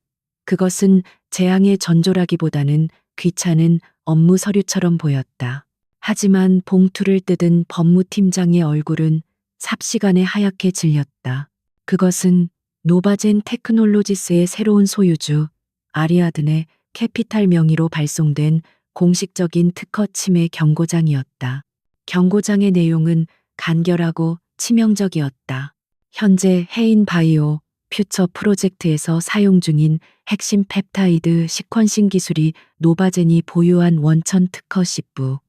Speaker 1: 그것은 재앙의 전조라기보다는 귀찮은 업무 서류처럼 보였다. 하지만 봉투를 뜯은 법무팀장의 얼굴은 삽시간에 하얗게 질렸다. 그것은 노바젠 테크놀로지스의 새로운 소유주 아리아드네 캐피탈 명의로 발송된 공식적인 특허 침해 경고장이었다. 경고장의 내용은 간결하고 치명적이었다. 현재 해인 바이오 퓨처 프로젝트에서 사용 중인 핵심 펩타이드 시퀀싱 기술이 노바젠이 보유한 원천 특허 10부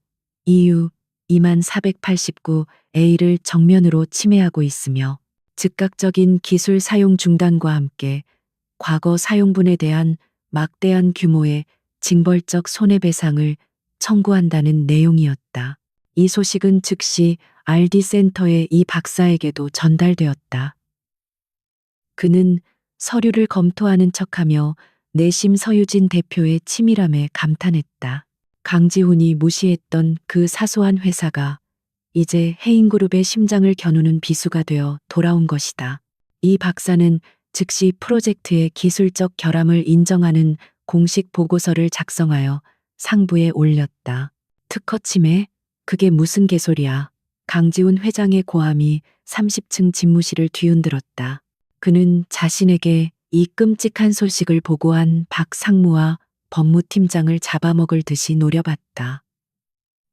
Speaker 1: EU 2489A를 정면으로 침해하고 있으며 즉각적인 기술 사용 중단과 함께 과거 사용분에 대한 막대한 규모의 징벌적 손해배상을 청구한다는 내용이었다. 이 소식은 즉시 RD 센터의 이 박사에게도 전달되었다. 그는 서류를 검토하는 척하며 내심 서유진 대표의 치밀함에 감탄했다. 강지훈이 무시했던 그 사소한 회사가 이제 해인그룹의 심장을 겨누는 비수가 되어 돌아온 것이다. 이 박사는 즉시 프로젝트의 기술적 결함을 인정하는 공식 보고서를 작성하여 상부에 올렸다. 특허 침해? 그게 무슨 개소리야. 강지훈 회장의 고함이 30층 집무실을 뒤흔들었다. 그는 자신에게 이 끔찍한 소식을 보고한 박 상무와 법무팀장을 잡아먹을 듯이 노려봤다.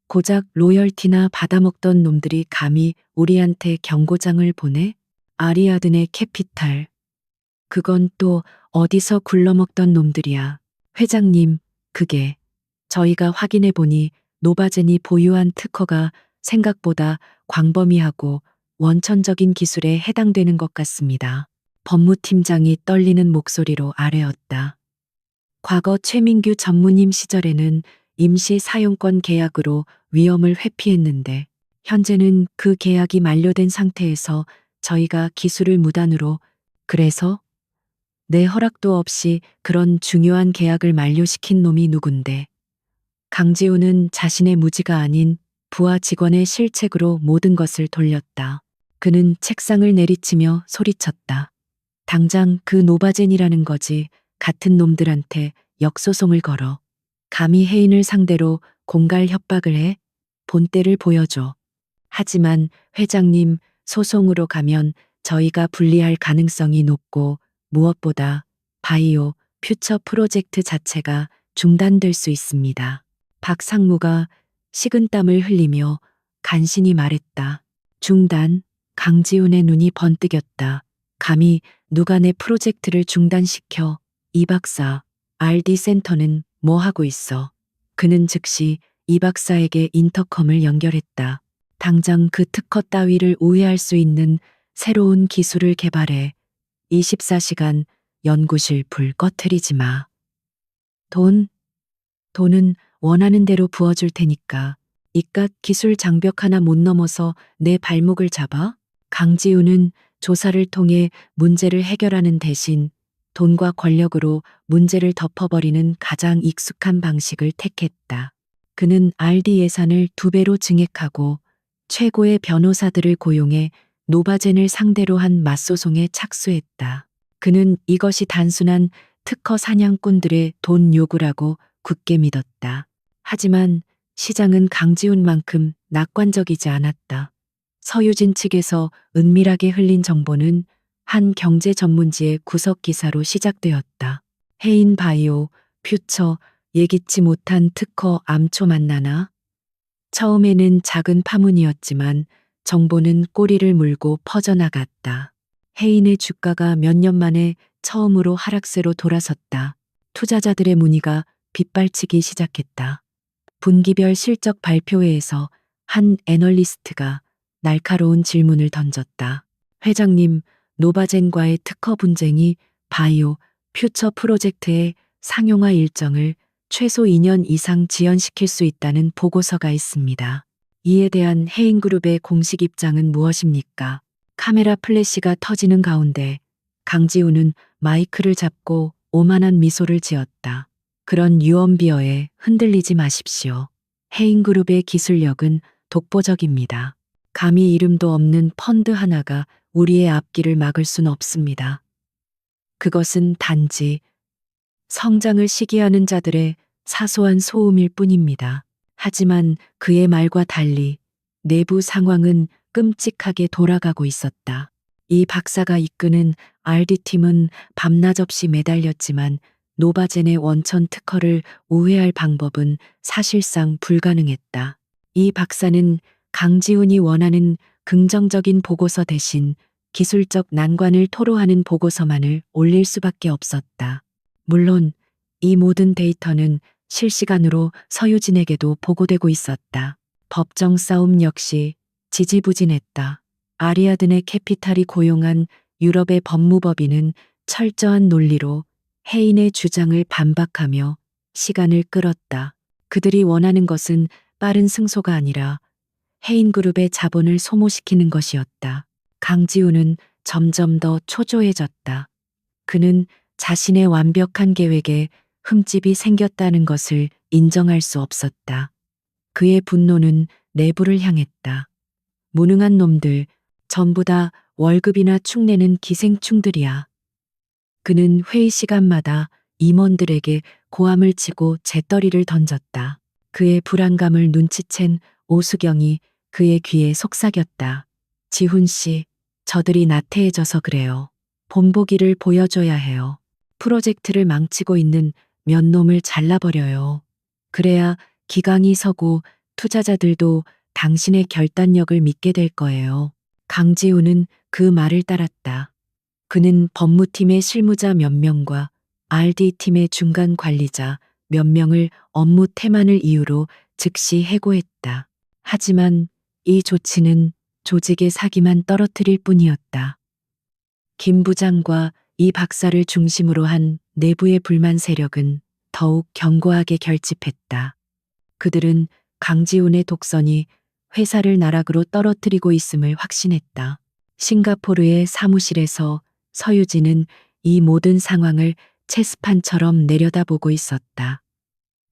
Speaker 1: 고작 로열티나 받아먹던 놈들이 감히 우리한테 경고장을 보내? 아리아드네 캐피탈. 그건 또 어디서 굴러먹던 놈들이야. 회장님, 그게 저희가 확인해 보니 노바젠이 보유한 특허가 생각보다 광범위하고 원천적인 기술에 해당되는 것 같습니다. 법무팀장이 떨리는 목소리로 아뢰었다. 과거 최민규 전무님 시절에는 임시 사용권 계약으로 위험을 회피했는데 현재는 그 계약이 만료된 상태에서 저희가 기술을 무단으로 그래서 내 허락도 없이 그런 중요한 계약을 만료시킨 놈이 누군데. 강지훈은 자신의 무지가 아닌 부하 직원의 실책으로 모든 것을 돌렸다. 그는 책상을 내리치며 소리쳤다. 당장 그 노바젠이라는 거지 같은 놈들한테 역소송을 걸어. 감히 해인을 상대로 공갈 협박을 해? 본때를 보여줘. 하지만 회장님, 소송으로 가면 저희가 불리할 가능성이 높고 무엇보다 바이오 퓨처 프로젝트 자체가 중단될 수 있습니다. 박상무가 식은땀을 흘리며 간신히 말했다. 중단. 강지훈의 눈이 번뜩였다. 감히 누가 내 프로젝트를 중단시켜. 이 박사, RD 센터는 뭐 하고 있어? 그는 즉시 이 박사에게 인터컴을 연결했다. 당장 그 특허 따위를 우회할 수 있는 새로운 기술을 개발해 24시간 연구실 불 꺼트리지 마. 돈은 원하는 대로 부어줄 테니까. 이깟 기술 장벽 하나 못 넘어서 내 발목을 잡아? 강지우는 조사를 통해 문제를 해결하는 대신 돈과 권력으로 문제를 덮어버리는 가장 익숙한 방식을 택했다. 그는 RD 예산을 2배로 증액하고 최고의 변호사들을 고용해 노바젠을 상대로 한 맞소송에 착수했다. 그는 이것이 단순한 특허 사냥꾼들의 돈 요구라고 굳게 믿었다. 하지만 시장은 강지훈만큼 낙관적이지 않았다. 서유진 측에서 은밀하게 흘린 정보는 한 경제 전문지의 구석 기사로 시작되었다. 해인 바이오, 퓨처, 예기치 못한 특허 암초 만나나? 처음에는 작은 파문이었지만 정보는 꼬리를 물고 퍼져나갔다. 해인의 주가가 몇 년 만에 처음으로 하락세로 돌아섰다. 투자자들의 문의가 빗발치기 시작했다. 분기별 실적 발표회에서 한 애널리스트가 날카로운 질문을 던졌다. 회장님, 노바젠과의 특허 분쟁이 바이오 퓨처 프로젝트의 상용화 일정을 최소 2년 이상 지연시킬 수 있다는 보고서가 있습니다. 이에 대한 해인그룹의 공식 입장은 무엇입니까? 카메라 플래시가 터지는 가운데 강지우는 마이크를 잡고 오만한 미소를 지었다. 그런 유언비어에 흔들리지 마십시오. 해인그룹의 기술력은 독보적입니다. 감히 이름도 없는 펀드 하나가 우리의 앞길을 막을 순 없습니다. 그것은 단지 성장을 시기하는 자들의 사소한 소음일 뿐입니다. 하지만 그의 말과 달리 내부 상황은 끔찍하게 돌아가고 있었다. 이 박사가 이끄는 RD팀은 밤낮 없이 매달렸지만 노바젠의 원천 특허를 우회할 방법은 사실상 불가능했다. 이 박사는 강지훈이 원하는 긍정적인 보고서 대신 기술적 난관을 토로하는 보고서만을 올릴 수밖에 없었다. 물론 이 모든 데이터는 실시간으로 서유진에게도 보고되고 있었다. 법정 싸움 역시 지지부진했다. 아리아드네 캐피탈이 고용한 유럽의 법무법인은 철저한 논리로 해인의 주장을 반박하며 시간을 끌었다. 그들이 원하는 것은 빠른 승소가 아니라 해인그룹의 자본을 소모시키는 것이었다. 강지우는 점점 더 초조해졌다. 그는 자신의 완벽한 계획에 흠집이 생겼다는 것을 인정할 수 없었다. 그의 분노는 내부를 향했다. 무능한 놈들, 전부 다 월급이나 축내는 기생충들이야. 그는 회의 시간마다 임원들에게 고함을 치고 재떨이를 던졌다. 그의 불안감을 눈치챈 오수경이 그의 귀에 속삭였다. 지훈 씨, 저들이 나태해져서 그래요. 본보기를 보여줘야 해요. 프로젝트를 망치고 있는 몇 놈을 잘라버려요. 그래야 기강이 서고 투자자들도 당신의 결단력을 믿게 될 거예요. 강지훈은 그 말을 따랐다. 그는 법무팀의 실무자 몇 명과 RD팀의 중간 관리자 몇 명을 업무 태만을 이유로 즉시 해고했다. 하지만 이 조치는 조직의 사기만 떨어뜨릴 뿐이었다. 김 부장과 이 박사를 중심으로 한 내부의 불만 세력은 더욱 견고하게 결집했다. 그들은 강지훈의 독선이 회사를 나락으로 떨어뜨리고 있음을 확신했다. 싱가포르의 사무실에서 서유진은 이 모든 상황을 체스판처럼 내려다보고 있었다.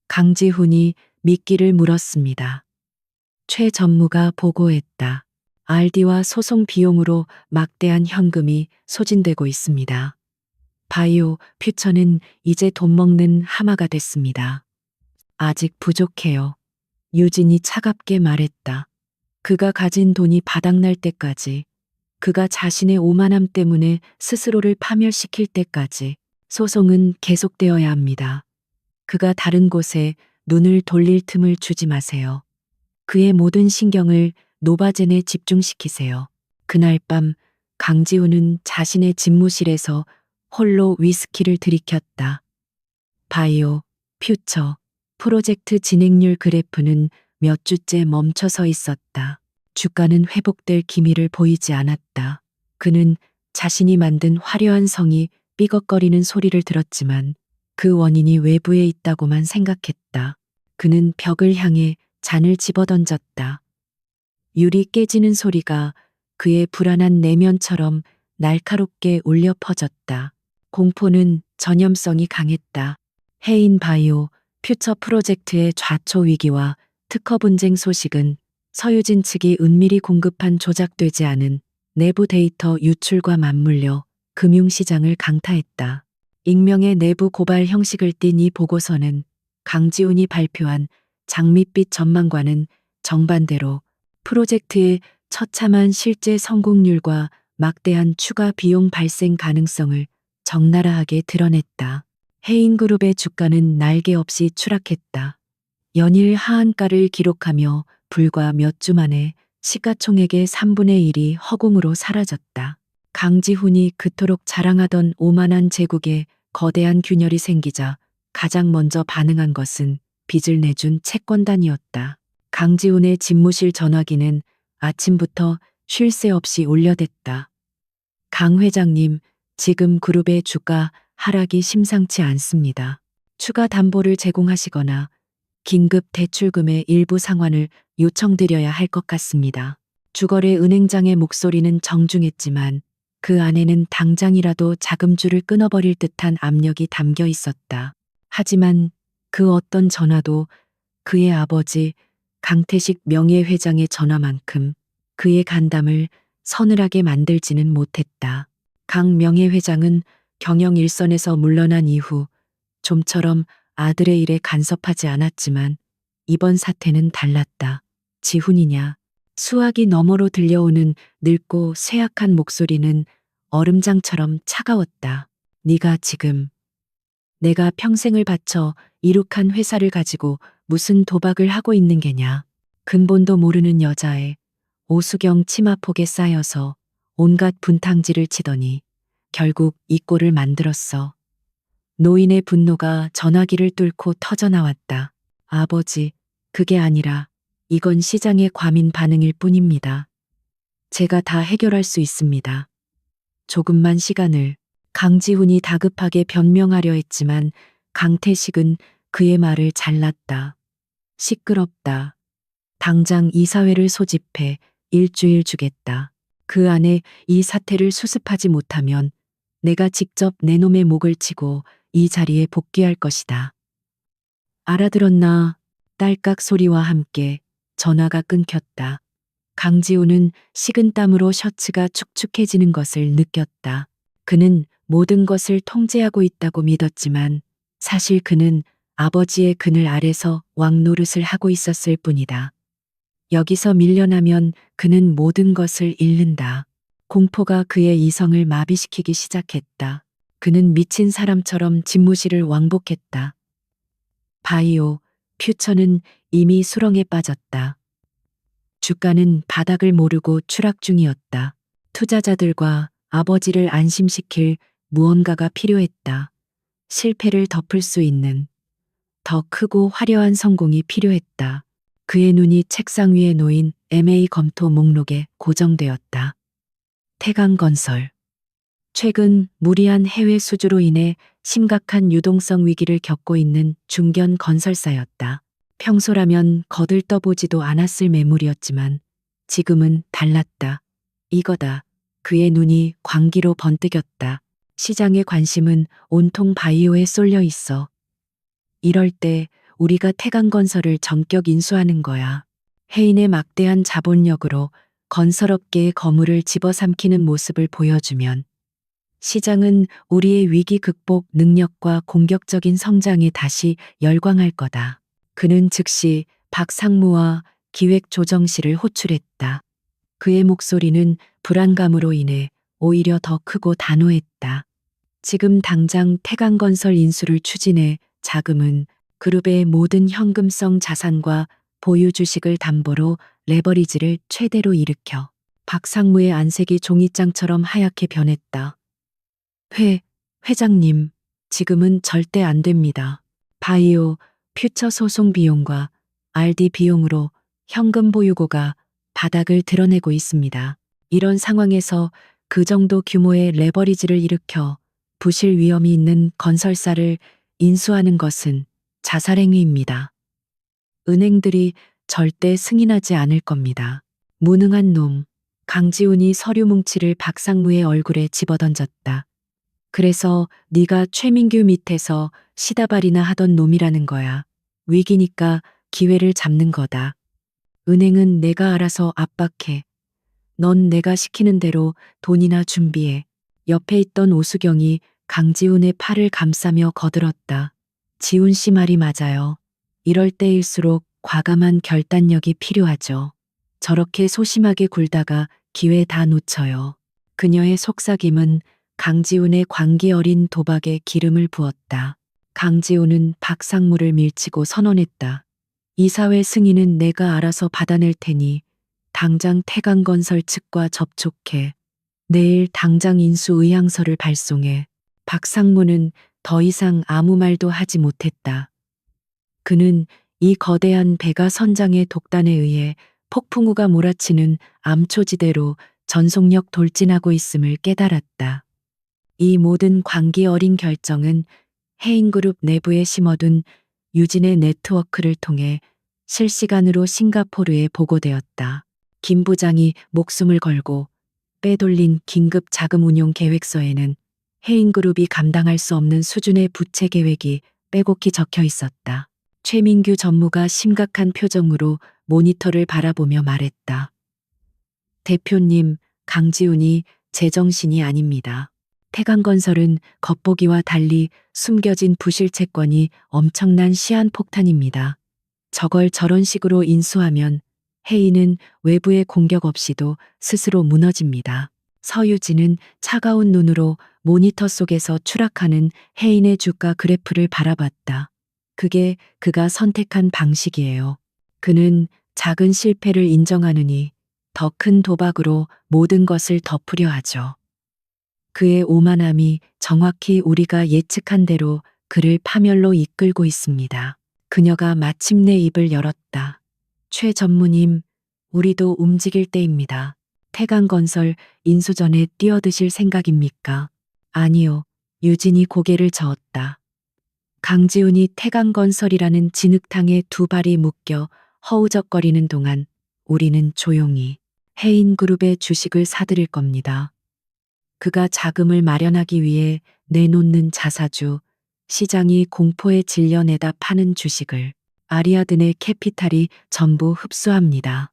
Speaker 1: 강지훈이 미끼를 물었습니다. 최 전무가 보고했다. RD와 소송 비용으로 막대한 현금이 소진되고 있습니다. 바이오 퓨처는 이제 돈 먹는 하마가 됐습니다. 아직 부족해요. 유진이 차갑게 말했다. 그가 가진 돈이 바닥날 때까지, 그가 자신의 오만함 때문에 스스로를 파멸시킬 때까지 소송은 계속되어야 합니다. 그가 다른 곳에 눈을 돌릴 틈을 주지 마세요. 그의 모든 신경을 노바젠에 집중시키세요. 그날 밤 강지훈은 자신의 집무실에서 홀로 위스키를 들이켰다. 바이오, 퓨처, 프로젝트 진행률 그래프는 몇 주째 멈춰서 있었다. 주가는 회복될 기미를 보이지 않았다. 그는 자신이 만든 화려한 성이 삐걱거리는 소리를 들었지만 그 원인이 외부에 있다고만 생각했다. 그는 벽을 향해 잔을 집어던졌다. 유리 깨지는 소리가 그의 불안한 내면처럼 날카롭게 울려 퍼졌다. 공포는 전염성이 강했다. 해인 바이오 퓨처 프로젝트의 좌초 위기와 특허 분쟁 소식은 서유진 측이 은밀히 공급한 조작되지 않은 내부 데이터 유출과 맞물려 금융시장을 강타했다. 익명의 내부 고발 형식을 띤 이 보고서는 강지훈이 발표한 장밋빛 전망과는 정반대로 프로젝트의 처참한 실제 성공률과 막대한 추가 비용 발생 가능성을 적나라하게 드러냈다. 해인그룹의 주가는 날개 없이 추락했다. 연일 하한가를 기록하며 불과 몇 주 만에 시가총액의 3분의 1이 허공으로 사라졌다. 강지훈이 그토록 자랑하던 오만한 제국에 거대한 균열이 생기자 가장 먼저 반응한 것은 빚을 내준 채권단이었다. 강지훈의 집무실 전화기는 아침부터 쉴 새 없이 울려댔다. 강 회장님, 지금 그룹의 주가 하락이 심상치 않습니다. 추가 담보를 제공하시거나 긴급 대출금의 일부 상환을 요청드려야 할 것 같습니다. 주거래 은행장의 목소리는 정중했지만 그 안에는 당장이라도 자금줄을 끊어버릴 듯한 압력이 담겨 있었다. 하지만 그 어떤 전화도 그의 아버지 강태식 명예회장의 전화만큼 그의 간담을 서늘하게 만들지는 못했다. 강 명예회장은 경영 일선에서 물러난 이후 좀처럼 아들의 일에 간섭하지 않았지만 이번 사태는 달랐다. 지훈이냐? 수화기 너머로 들려오는 늙고 쇠약한 목소리는 얼음장처럼 차가웠다. 네가 지금 내가 평생을 바쳐 이룩한 회사를 가지고 무슨 도박을 하고 있는 게냐. 근본도 모르는 여자애 오수경 치마폭에 쌓여서 온갖 분탕질을 치더니 결국 이 꼴을 만들었어. 노인의 분노가 전화기를 뚫고 터져나왔다. 아버지, 그게 아니라 이건 시장의 과민 반응일 뿐입니다. 제가 다 해결할 수 있습니다. 조금만 시간을. 강지훈이 다급하게 변명하려 했지만 강태식은 그의 말을 잘랐다. 시끄럽다. 당장 이사회를 소집해 일주일 주겠다. 그 안에 이 사태를 수습하지 못하면 내가 직접 내 놈의 목을 치고 이 자리에 복귀할 것이다. 알아들었나? 딸깍 소리와 함께 전화가 끊겼다. 강지훈은 식은땀으로 셔츠가 축축해지는 것을 느꼈다. 그는 모든 것을 통제하고 있다고 믿었지만 사실 그는 아버지의 그늘 아래서 왕노릇을 하고 있었을 뿐이다. 여기서 밀려나면 그는 모든 것을 잃는다. 공포가 그의 이성을 마비시키기 시작했다. 그는 미친 사람처럼 집무실을 왕복했다. 바이오, 퓨처는 이미 수렁에 빠졌다. 주가는 바닥을 모르고 추락 중이었다. 투자자들과 아버지를 안심시킬 무언가가 필요했다. 실패를 덮을 수 있는 더 크고 화려한 성공이 필요했다. 그의 눈이 책상 위에 놓인 M&A 검토 목록에 고정되었다. 태강건설. 최근 무리한 해외 수주로 인해 심각한 유동성 위기를 겪고 있는 중견 건설사였다. 평소라면 거들떠보지도 않았을 매물이었지만 지금은 달랐다. 이거다. 그의 눈이 광기로 번뜩였다. 시장의 관심은 온통 바이오에 쏠려 있어. 이럴 때 우리가 태강건설을 전격 인수하는 거야. 해인의 막대한 자본력으로 건설업계의 거물을 집어삼키는 모습을 보여주면 시장은 우리의 위기 극복 능력과 공격적인 성장에 다시 열광할 거다. 그는 즉시 박상무와 기획조정실을 호출했다. 그의 목소리는 불안감으로 인해 오히려 더 크고 단호했다. 지금 당장 태강건설 인수를 추진해 자금은 그룹의 모든 현금성 자산과 보유 주식을 담보로 레버리지를 최대로 일으켜 박상무의 안색이 종이장처럼 하얗게 변했다. 회장님, 지금은 절대 안 됩니다. 바이오, 퓨처 소송 비용과 RD 비용으로 현금 보유고가 바닥을 드러내고 있습니다. 이런 상황에서 그 정도 규모의 레버리지를 일으켜 부실 위험이 있는 건설사를 인수하는 것은 자살행위입니다. 은행들이 절대 승인하지 않을 겁니다. 무능한 놈. 강지훈이 서류 뭉치를 박상무의 얼굴에 집어던졌다. 그래서 네가 최민규 밑에서 시다발이나 하던 놈이라는 거야. 위기니까 기회를 잡는 거다. 은행은 내가 알아서 압박해. 넌 내가 시키는 대로 돈이나 준비해. 옆에 있던 오수경이 강지훈의 팔을 감싸며 거들었다. 지훈 씨 말이 맞아요. 이럴 때일수록 과감한 결단력이 필요하죠. 저렇게 소심하게 굴다가 기회 다 놓쳐요. 그녀의 속삭임은 강지훈의 광기 어린 도박에 기름을 부었다. 강지훈은 박상무를 밀치고 선언했다. 이사회 승인은 내가 알아서 받아낼 테니 당장 태강건설 측과 접촉해. 내일 당장 인수 의향서를 발송해. 박상무는 더 이상 아무 말도 하지 못했다. 그는 이 거대한 배가 선장의 독단에 의해 폭풍우가 몰아치는 암초지대로 전속력 돌진하고 있음을 깨달았다. 이 모든 광기 어린 결정은 해인그룹 내부에 심어둔 유진의 네트워크를 통해 실시간으로 싱가포르에 보고되었다. 김 부장이 목숨을 걸고 빼돌린 긴급 자금 운용 계획서에는 해인그룹이 감당할 수 없는 수준의 부채 계획이 빼곡히 적혀 있었다. 최민규 전무가 심각한 표정으로 모니터를 바라보며 말했다. 대표님, 강지훈이 제정신이 아닙니다. 태강건설은 겉보기와 달리 숨겨진 부실 채권이 엄청난 시한폭탄입니다. 저걸 저런 식으로 인수하면 해인은 외부의 공격 없이도 스스로 무너집니다. 서유진은 차가운 눈으로 모니터 속에서 추락하는 해인의 주가 그래프를 바라봤다. 그게 그가 선택한 방식이에요. 그는 작은 실패를 인정하느니 더 큰 도박으로 모든 것을 덮으려 하죠. 그의 오만함이 정확히 우리가 예측한 대로 그를 파멸로 이끌고 있습니다. 그녀가 마침내 입을 열었다. 최 전무님, 우리도 움직일 때입니다. 태강건설 인수 전에 뛰어드실 생각입니까? 아니요. 유진이 고개를 저었다. 강지훈이 태강건설이라는 진흙탕에 두 발이 묶여 허우적거리는 동안 우리는 조용히 해인그룹의 주식을 사들일 겁니다. 그가 자금을 마련하기 위해 내놓는 자사주, 시장이 공포에 질려내다 파는 주식을 아리아든의 캐피탈이 전부 흡수합니다.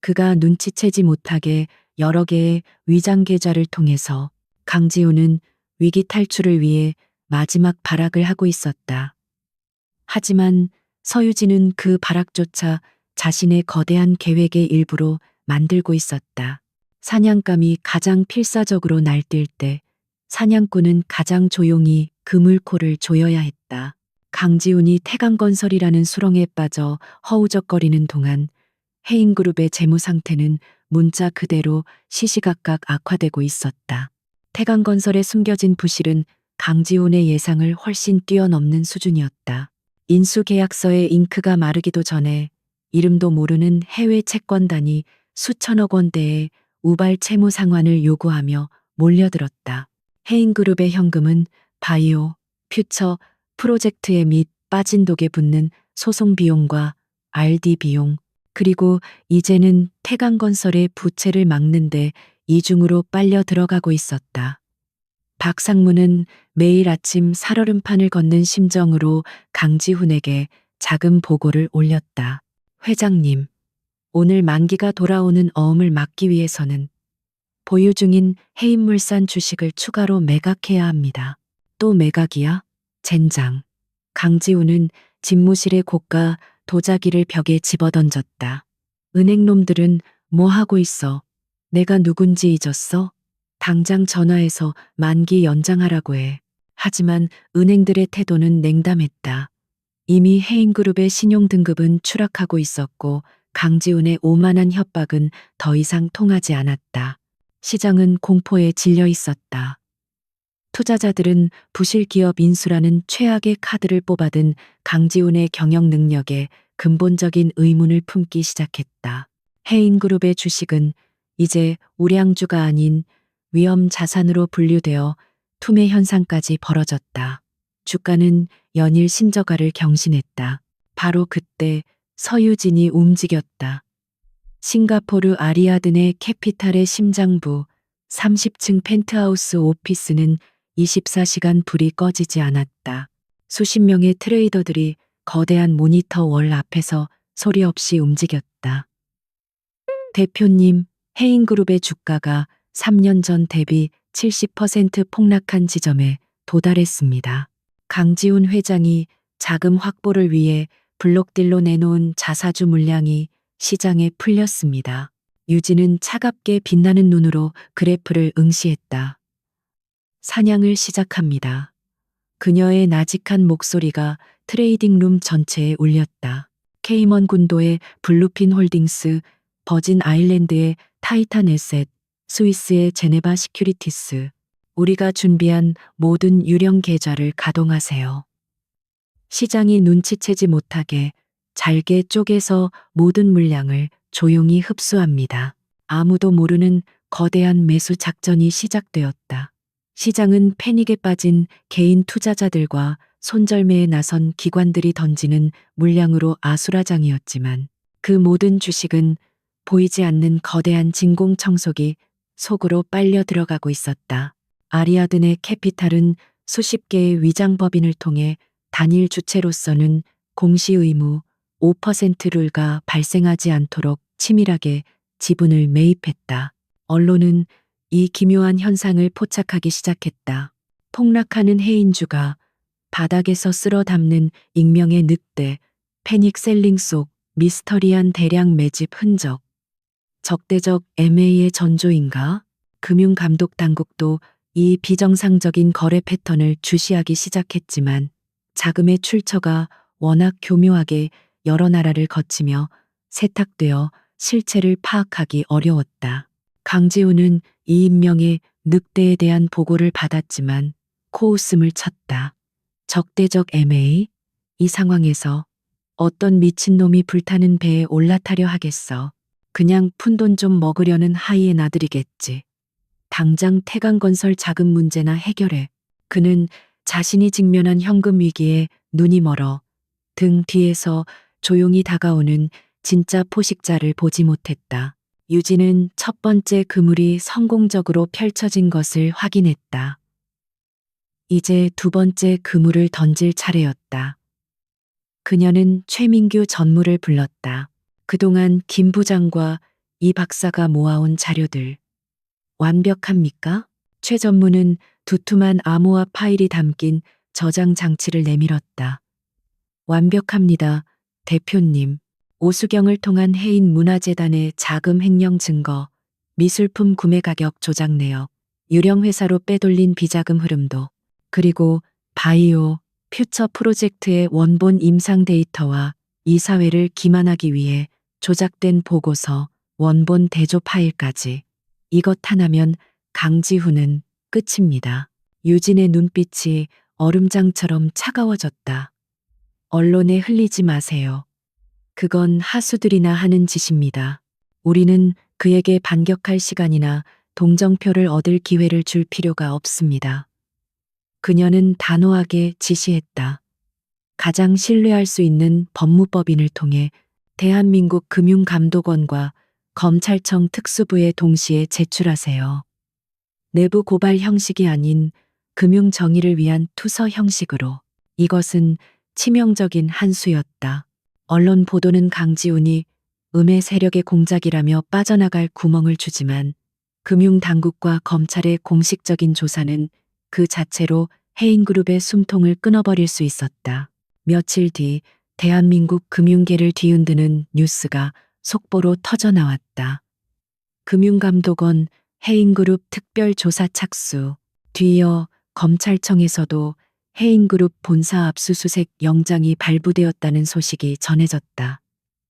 Speaker 1: 그가 눈치채지 못하게 여러 개의 위장 계좌를 통해서 강지훈은 위기 탈출을 위해 마지막 발악을 하고 있었다. 하지만 서유진은 그 발악조차 자신의 거대한 계획의 일부로 만들고 있었다. 사냥감이 가장 필사적으로 날뛸 때 사냥꾼은 가장 조용히 그물코를 조여야 했다. 강지훈이 태강건설이라는 수렁에 빠져 허우적거리는 동안 해인그룹의 재무 상태는 문자 그대로 시시각각 악화되고 있었다. 태강건설에 숨겨진 부실은 강지훈의 예상을 훨씬 뛰어넘는 수준이었다. 인수계약서의 잉크가 마르기도 전에 이름도 모르는 해외 채권단이 수천억 원대의 우발 채무 상환을 요구하며 몰려들었다. 해인그룹의 현금은 바이오, 퓨처, 프로젝트에 및 빠진 독에 붙는 소송 비용과 RD 비용, 그리고 이제는 태강건설의 부채를 막는데 이중으로 빨려 들어가고 있었다. 박상무는 매일 아침 살얼음판을 걷는 심정으로 강지훈에게 작은 보고를 올렸다. 회장님, 오늘 만기가 돌아오는 어음을 막기 위해서는 보유 중인 해인물산 주식을 추가로 매각해야 합니다. 또 매각이야? 젠장. 강지훈은 집무실의 고가 도자기를 벽에 집어던졌다. 은행놈들은 뭐 하고 있어? 내가 누군지 잊었어? 당장 전화해서 만기 연장하라고 해. 하지만 은행들의 태도는 냉담했다. 이미 해인그룹의 신용등급은 추락하고 있었고 강지훈의 오만한 협박은 더 이상 통하지 않았다. 시장은 공포에 질려 있었다. 투자자들은 부실 기업 인수라는 최악의 카드를 뽑아든 강지훈의 경영 능력에 근본적인 의문을 품기 시작했다. 해인그룹의 주식은 이제 우량주가 아닌 위험 자산으로 분류되어 투매 현상까지 벌어졌다. 주가는 연일 신저가를 경신했다. 바로 그때 서유진이 움직였다. 싱가포르 아리아드네 캐피탈의 심장부 30층 펜트하우스 오피스는 24시간 불이 꺼지지 않았다. 수십 명의 트레이더들이 거대한 모니터 월 앞에서 소리 없이 움직였다. 대표님, 해인그룹의 주가가 3년 전 대비 70% 폭락한 지점에 도달했습니다. 강지훈 회장이 자금 확보를 위해 블록딜로 내놓은 자사주 물량이 시장에 풀렸습니다. 유진은 차갑게 빛나는 눈으로 그래프를 응시했다. 사냥을 시작합니다. 그녀의 나직한 목소리가 트레이딩 룸 전체에 울렸다. 케이먼 군도의 블루핀 홀딩스, 버진 아일랜드의 타이탄 에셋, 스위스의 제네바 시큐리티스. 우리가 준비한 모든 유령 계좌를 가동하세요. 시장이 눈치채지 못하게 잘게 쪼개서 모든 물량을 조용히 흡수합니다. 아무도 모르는 거대한 매수 작전이 시작되었다. 시장은 패닉에 빠진 개인 투자자들과 손절매에 나선 기관들이 던지는 물량으로 아수라장이었지만 그 모든 주식은 보이지 않는 거대한 진공 청소기 속으로 빨려 들어가고 있었다. 아리아드네 캐피탈은 수십 개의 위장법인을 통해 단일 주체로서는 공시 의무 5% 룰가 발생하지 않도록 치밀하게 지분을 매입했다. 언론은 이 기묘한 현상을 포착하기 시작했다. 폭락하는 해인주가, 바닥에서 쓸어 담는 익명의 늑대, 패닉 셀링 속 미스터리한 대량 매집 흔적. 적대적 MA의 전조인가? 금융감독당국도 이 비정상적인 거래 패턴을 주시하기 시작했지만 자금의 출처가 워낙 교묘하게 여러 나라를 거치며 세탁되어 실체를 파악하기 어려웠다. 강지훈은 이인명의 늑대에 대한 보고를 받았지만 코웃음을 쳤다. 적대적 MA? 이 상황에서 어떤 미친놈이 불타는 배에 올라타려 하겠어. 그냥 푼돈 좀 먹으려는 하이에나들이겠지. 당장 태강건설 자금 문제나 해결해. 그는 자신이 직면한 현금 위기에 눈이 멀어 등 뒤에서 조용히 다가오는 진짜 포식자를 보지 못했다. 유진은 첫 번째 그물이 성공적으로 펼쳐진 것을 확인했다. 이제 두 번째 그물을 던질 차례였다. 그녀는 최민규 전무를 불렀다. 그동안 김 부장과 이 박사가 모아온 자료들. 완벽합니까? 최 전무는 두툼한 암호화 파일이 담긴 저장 장치를 내밀었다. 완벽합니다, 대표님. 오수경을 통한 해인 문화재단의 자금 횡령 증거, 미술품 구매 가격 조작 내역, 유령 회사로 빼돌린 비자금 흐름도, 그리고 바이오, 퓨처 프로젝트의 원본 임상 데이터와 이사회를 기만하기 위해 조작된 보고서, 원본 대조 파일까지. 이것 하나면 강지훈은 끝입니다. 유진의 눈빛이 얼음장처럼 차가워졌다. 언론에 흘리지 마세요. 그건 하수들이나 하는 짓입니다. 우리는 그에게 반격할 시간이나 동정표를 얻을 기회를 줄 필요가 없습니다. 그녀는 단호하게 지시했다. 가장 신뢰할 수 있는 법무법인을 통해 대한민국 금융감독원과 검찰청 특수부에 동시에 제출하세요. 내부 고발 형식이 아닌 금융정의를 위한 투서 형식으로. 이것은 치명적인 한 수였다. 언론 보도는 강지훈이 음해 세력의 공작이라며 빠져나갈 구멍을 주지만 금융당국과 검찰의 공식적인 조사는 그 자체로 해인그룹의 숨통을 끊어버릴 수 있었다. 며칠 뒤 대한민국 금융계를 뒤흔드는 뉴스가 속보로 터져나왔다. 금융감독원 해인그룹 특별조사 착수. 뒤이어 검찰청에서도 해인그룹 본사 압수수색 영장이 발부되었다는 소식이 전해졌다.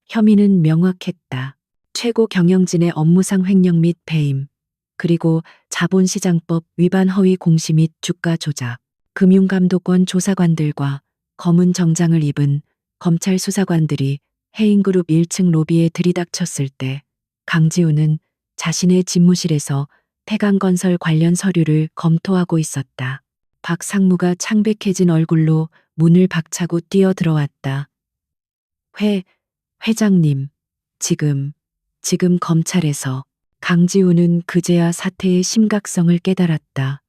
Speaker 1: 혐의는 명확했다. 최고 경영진의 업무상 횡령 및 배임, 그리고 자본시장법 위반 허위 공시 및 주가 조작, 금융감독원 조사관들과 검은 정장을 입은 검찰 수사관들이 해인그룹 1층 로비에 들이닥쳤을 때 강지우는 자신의 집무실에서 태강건설 관련 서류를 검토하고 있었다. 박 상무가 창백해진 얼굴로 문을 박차고 뛰어들어왔다. 회장님, 지금 검찰에서. 강지우는 그제야 사태의 심각성을 깨달았다.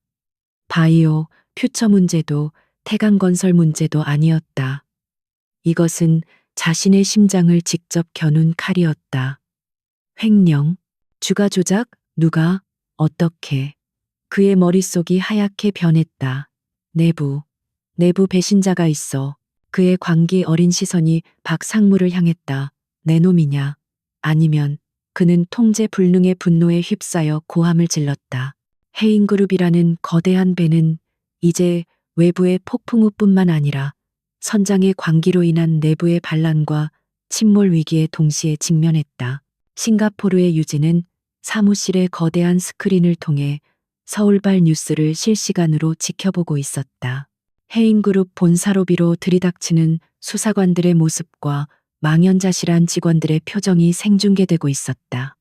Speaker 1: 바이오, 퓨처 문제도 태강건설 문제도 아니었다. 이것은 자신의 심장을 직접 겨눈 칼이었다. 횡령, 주가 조작, 누가, 어떻게. 그의 머릿속이 하얗게 변했다. 내부 배신자가 있어. 그의 광기 어린 시선이 박 상무를 향했다. 내 놈이냐? 아니면 그는 통제 불능의 분노에 휩싸여 고함을 질렀다. 해인그룹이라는 거대한 배는 이제 외부의 폭풍우뿐만 아니라 선장의 광기로 인한 내부의 반란과 침몰 위기에 동시에 직면했다. 싱가포르의 유지는 사무실의 거대한 스크린을 통해 서울발 뉴스를 실시간으로 지켜보고 있었다. 해인그룹 본사 로비로 들이닥치는 수사관들의 모습과 망연자실한 직원들의 표정이 생중계되고 있었다.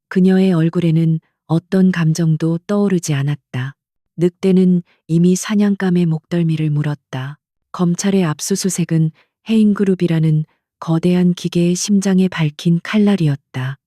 Speaker 1: 그녀의 얼굴에는 어떤 감정도 떠오르지 않았다. 늑대는 이미 사냥감의 목덜미를 물었다. 검찰의 압수수색은 해인그룹이라는 거대한 기계의 심장에 밝힌 칼날이었다.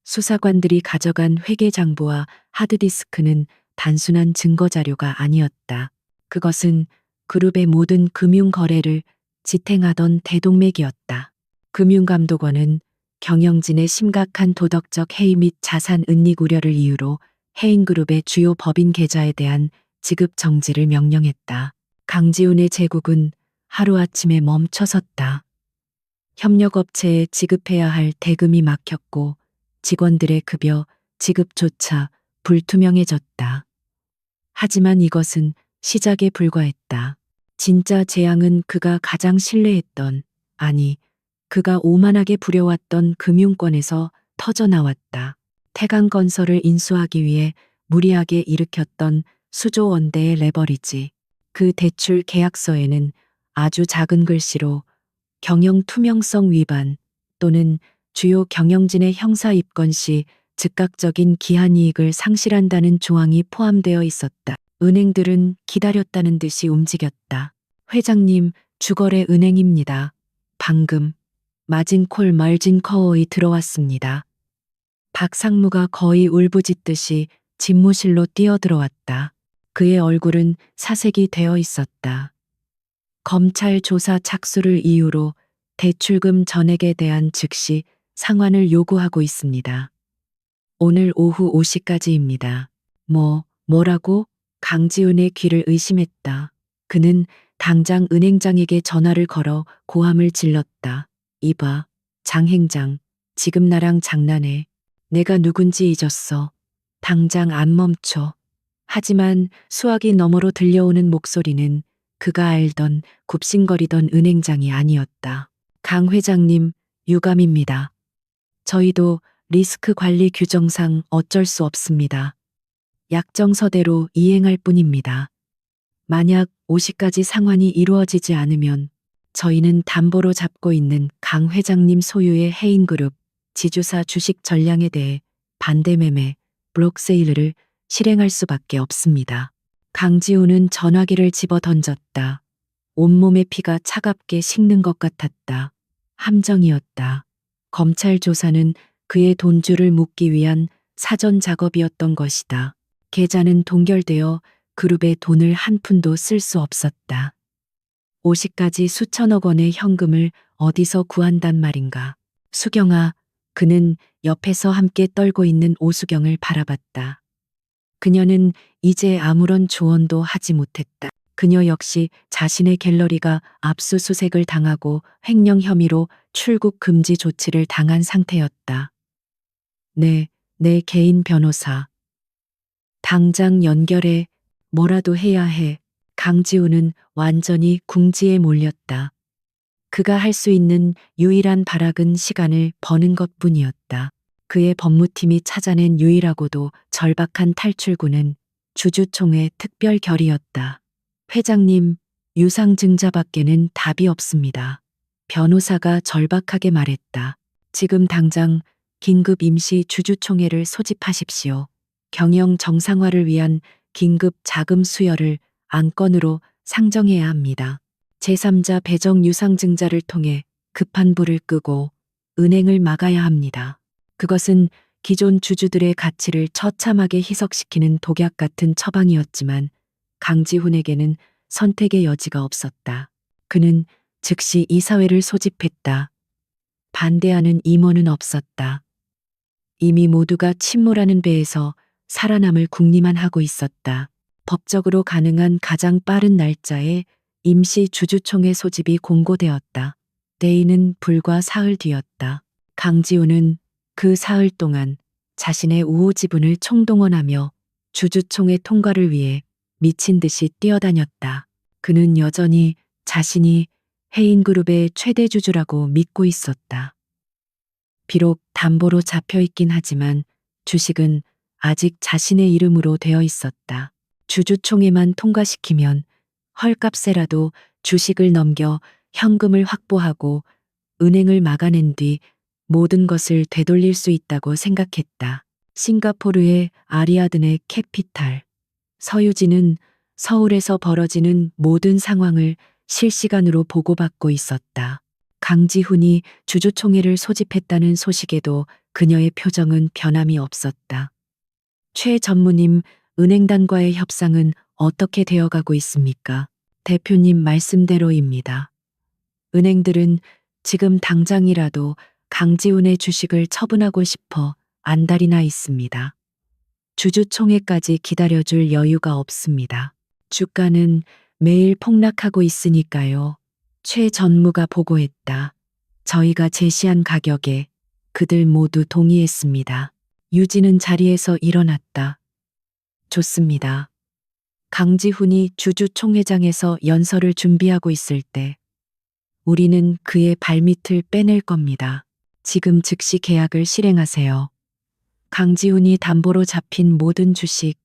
Speaker 1: 수사관들이 가져간 회계장부와 하드디스크는 단순한 증거자료가 아니었다. 그것은 그룹의 모든 금융 거래를 지탱하던 대동맥이었다. 금융감독원은 경영진의 심각한 도덕적 해이 및 자산 은닉 우려를 이유로 해인그룹의 주요 법인 계좌에 대한 지급 정지를 명령했다. 강지훈의 제국은 하루아침에 멈춰섰다. 협력업체에 지급해야 할 대금이 막혔고 직원들의 급여 지급조차 불투명해졌다. 하지만 이것은 시작에 불과했다. 진짜 재앙은 그가 가장 신뢰했던, 아니, 그가 오만하게 부려왔던 금융권에서 터져나왔다. 태강건설을 인수하기 위해 무리하게 일으켰던 수조 원대의 레버리지. 그 대출 계약서에는 아주 작은 글씨로 경영 투명성 위반 또는 주요 경영진의 형사 입건 시 즉각적인 기한이익을 상실한다는 조항이 포함되어 있었다. 은행들은 기다렸다는 듯이 움직였다. 회장님, 주거래 은행입니다. 방금 마진콜 말진 커어이 들어왔습니다. 박 상무가 거의 울부짖듯이 집무실로 뛰어들어왔다. 그의 얼굴은 사색이 되어 있었다. 검찰 조사 착수를 이유로 대출금 전액에 대한 즉시 상환을 요구하고 있습니다. 오늘 오후 5시까지입니다. 뭐라고? 강지훈의 귀를 의심했다. 그는 당장 은행장에게 전화를 걸어 고함을 질렀다. 이봐, 장 행장, 지금 나랑 장난해. 내가 누군지 잊었어. 당장 안 멈춰. 하지만 수화기 너머로 들려오는 목소리는 그가 알던 굽신거리던 은행장이 아니었다. 강 회장님, 유감입니다. 저희도 리스크 관리 규정상 어쩔 수 없습니다. 약정서대로 이행할 뿐입니다. 만약 5시까지 상환이 이루어지지 않으면 저희는 담보로 잡고 있는 강 회장님 소유의 해인그룹 지주사 주식 전량에 대해 반대 매매, 블록세일을 실행할 수밖에 없습니다. 강지우는 전화기를 집어 던졌다. 온몸의 피가 차갑게 식는 것 같았다. 함정이었다. 검찰 조사는 그의 돈줄을 묶기 위한 사전 작업이었던 것이다. 계좌는 동결되어 그룹의 돈을 한 푼도 쓸 수 없었다. 5시까지 수천억 원의 현금을 어디서 구한단 말인가. 수경아, 그는 옆에서 함께 떨고 있는 오수경을 바라봤다. 그녀는 이제 아무런 조언도 하지 못했다. 그녀 역시 자신의 갤러리가 압수수색을 당하고 횡령 혐의로 출국 금지 조치를 당한 상태였다. 내 개인 변호사. 당장 연결해. 뭐라도 해야 해. 강지우는 완전히 궁지에 몰렸다. 그가 할 수 있는 유일한 발악은 시간을 버는 것뿐이었다. 그의 법무팀이 찾아낸 유일하고도 절박한 탈출구는 주주총회 특별 결의였다. 회장님, 유상증자밖에는 답이 없습니다. 변호사가 절박하게 말했다. 지금 당장 긴급 임시 주주총회를 소집하십시오. 경영 정상화를 위한 긴급 자금 수여를 안건으로 상정해야 합니다. 제3자 배정 유상증자를 통해 급한 불을 끄고 은행을 막아야 합니다. 그것은 기존 주주들의 가치를 처참하게 희석시키는 독약 같은 처방이었지만 강지훈에게는 선택의 여지가 없었다. 그는 즉시 이사회를 소집했다. 반대하는 임원은 없었다. 이미 모두가 침몰하는 배에서 살아남을 궁리만 하고 있었다. 법적으로 가능한 가장 빠른 날짜에 임시 주주총회 소집이 공고되었다. 때이는 불과 사흘 뒤였다. 강지우는 그 사흘 동안 자신의 우호 지분을 총동원하며 주주총회 통과를 위해 미친 듯이 뛰어다녔다. 그는 여전히 자신이 해인그룹의 최대 주주라고 믿고 있었다. 비록 담보로 잡혀 있긴 하지만 주식은 아직 자신의 이름으로 되어 있었다. 주주총회만 통과시키면 헐값에라도 주식을 넘겨 현금을 확보하고 은행을 막아낸 뒤 모든 것을 되돌릴 수 있다고 생각했다. 싱가포르의 아리아드네 캐피탈. 서유진은 서울에서 벌어지는 모든 상황을 실시간으로 보고받고 있었다. 강지훈이 주주총회를 소집했다는 소식에도 그녀의 표정은 변함이 없었다. 최 전무님, 은행단과의 협상은 어떻게 되어가고 있습니까? 대표님 말씀대로입니다. 은행들은 지금 당장이라도 강지훈의 주식을 처분하고 싶어 안달이 나 있습니다. 주주총회까지 기다려줄 여유가 없습니다. 주가는 매일 폭락하고 있으니까요. 최 전무가 보고했다. 저희가 제시한 가격에 그들 모두 동의했습니다. 유진은 자리에서 일어났다. 좋습니다. 강지훈이 주주총회장에서 연설을 준비하고 있을 때 우리는 그의 발밑을 빼낼 겁니다. 지금 즉시 계약을 실행하세요. 강지훈이 담보로 잡힌 모든 주식,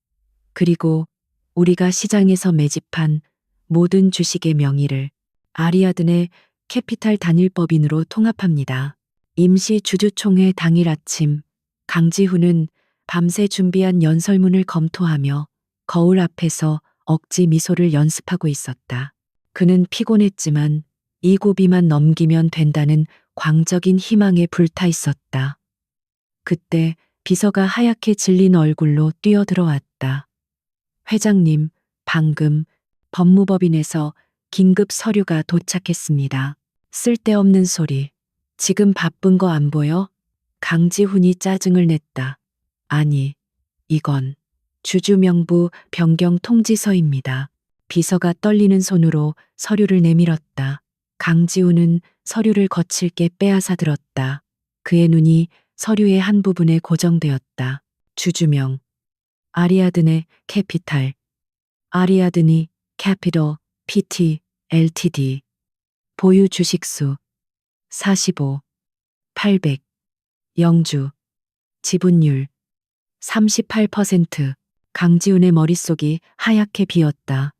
Speaker 1: 그리고 우리가 시장에서 매집한 모든 주식의 명의를 아리아드네 캐피탈 단일법인으로 통합합니다. 임시 주주총회 당일 아침, 강지훈은 밤새 준비한 연설문을 검토하며 거울 앞에서 억지 미소를 연습하고 있었다. 그는 피곤했지만 이 고비만 넘기면 된다는 광적인 희망에 불타 있었다. 그때 비서가 하얗게 질린 얼굴로 뛰어들어왔다. 회장님, 방금 법무법인에서 긴급 서류가 도착했습니다. 쓸데없는 소리. 지금 바쁜 거 안 보여? 강지훈이 짜증을 냈다. 아니, 이건 주주명부 변경 통지서입니다. 비서가 떨리는 손으로 서류를 내밀었다. 강지훈은 서류를 거칠게 빼앗아 들었다. 그의 눈이 서류의 한 부분에 고정되었다. 주주명. 아리아드네 캐피탈. 아리아드니 캐피털 PT LTD. 보유 주식수 45. 800. 영주. 지분율 38%. 강지훈의 머릿속이 하얗게 비었다.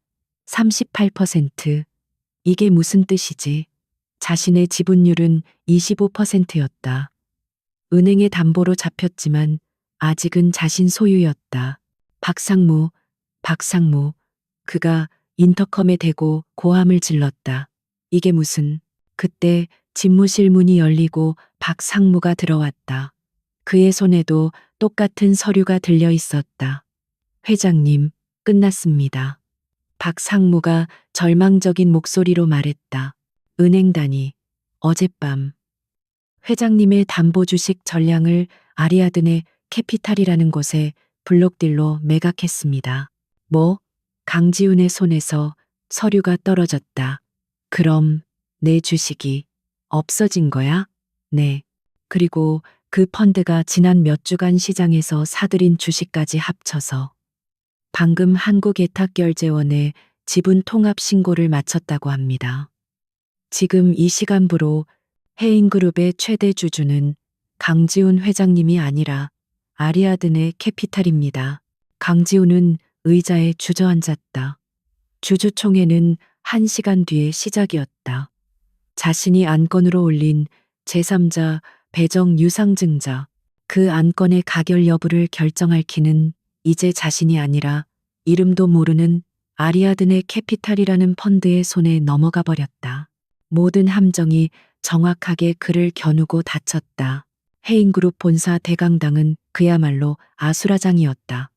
Speaker 1: 38%. 이게 무슨 뜻이지? 자신의 지분율은 25%였다. 은행의 담보로 잡혔지만 아직은 자신 소유였다. 박상무. 그가 인터컴에 대고 고함을 질렀다. 이게 무슨. 그때 집무실 문이 열리고 박상무가 들어왔다. 그의 손에도 똑같은 서류가 들려 있었다. 회장님, 끝났습니다. 박상무가 절망적인 목소리로 말했다. 은행단이 어젯밤 회장님의 담보 주식 전량을 아리아드네 캐피탈이라는 곳에 블록딜로 매각했습니다. 뭐? 강지훈의 손에서 서류가 떨어졌다. 그럼 내 주식이 없어진 거야? 네. 그리고 그 펀드가 지난 몇 주간 시장에서 사들인 주식까지 합쳐서 방금 한국예탁결제원에 지분 통합 신고를 마쳤다고 합니다. 지금 이 시간부로 해인그룹의 최대 주주는 강지훈 회장님이 아니라 아리아드네 캐피탈입니다. 강지훈은 의자에 주저앉았다. 주주총회는 1시간 뒤에 시작이었다. 자신이 안건으로 올린 제3자 배정 유상증자, 그 안건의 가결 여부를 결정할 키는 이제 자신이 아니라 이름도 모르는 아리아드네 캐피탈이라는 펀드의 손에 넘어가 버렸다. 모든 함정이 정확하게 그를 겨누고 닫혔다. 해인그룹 본사 대강당은 그야말로 아수라장이었다.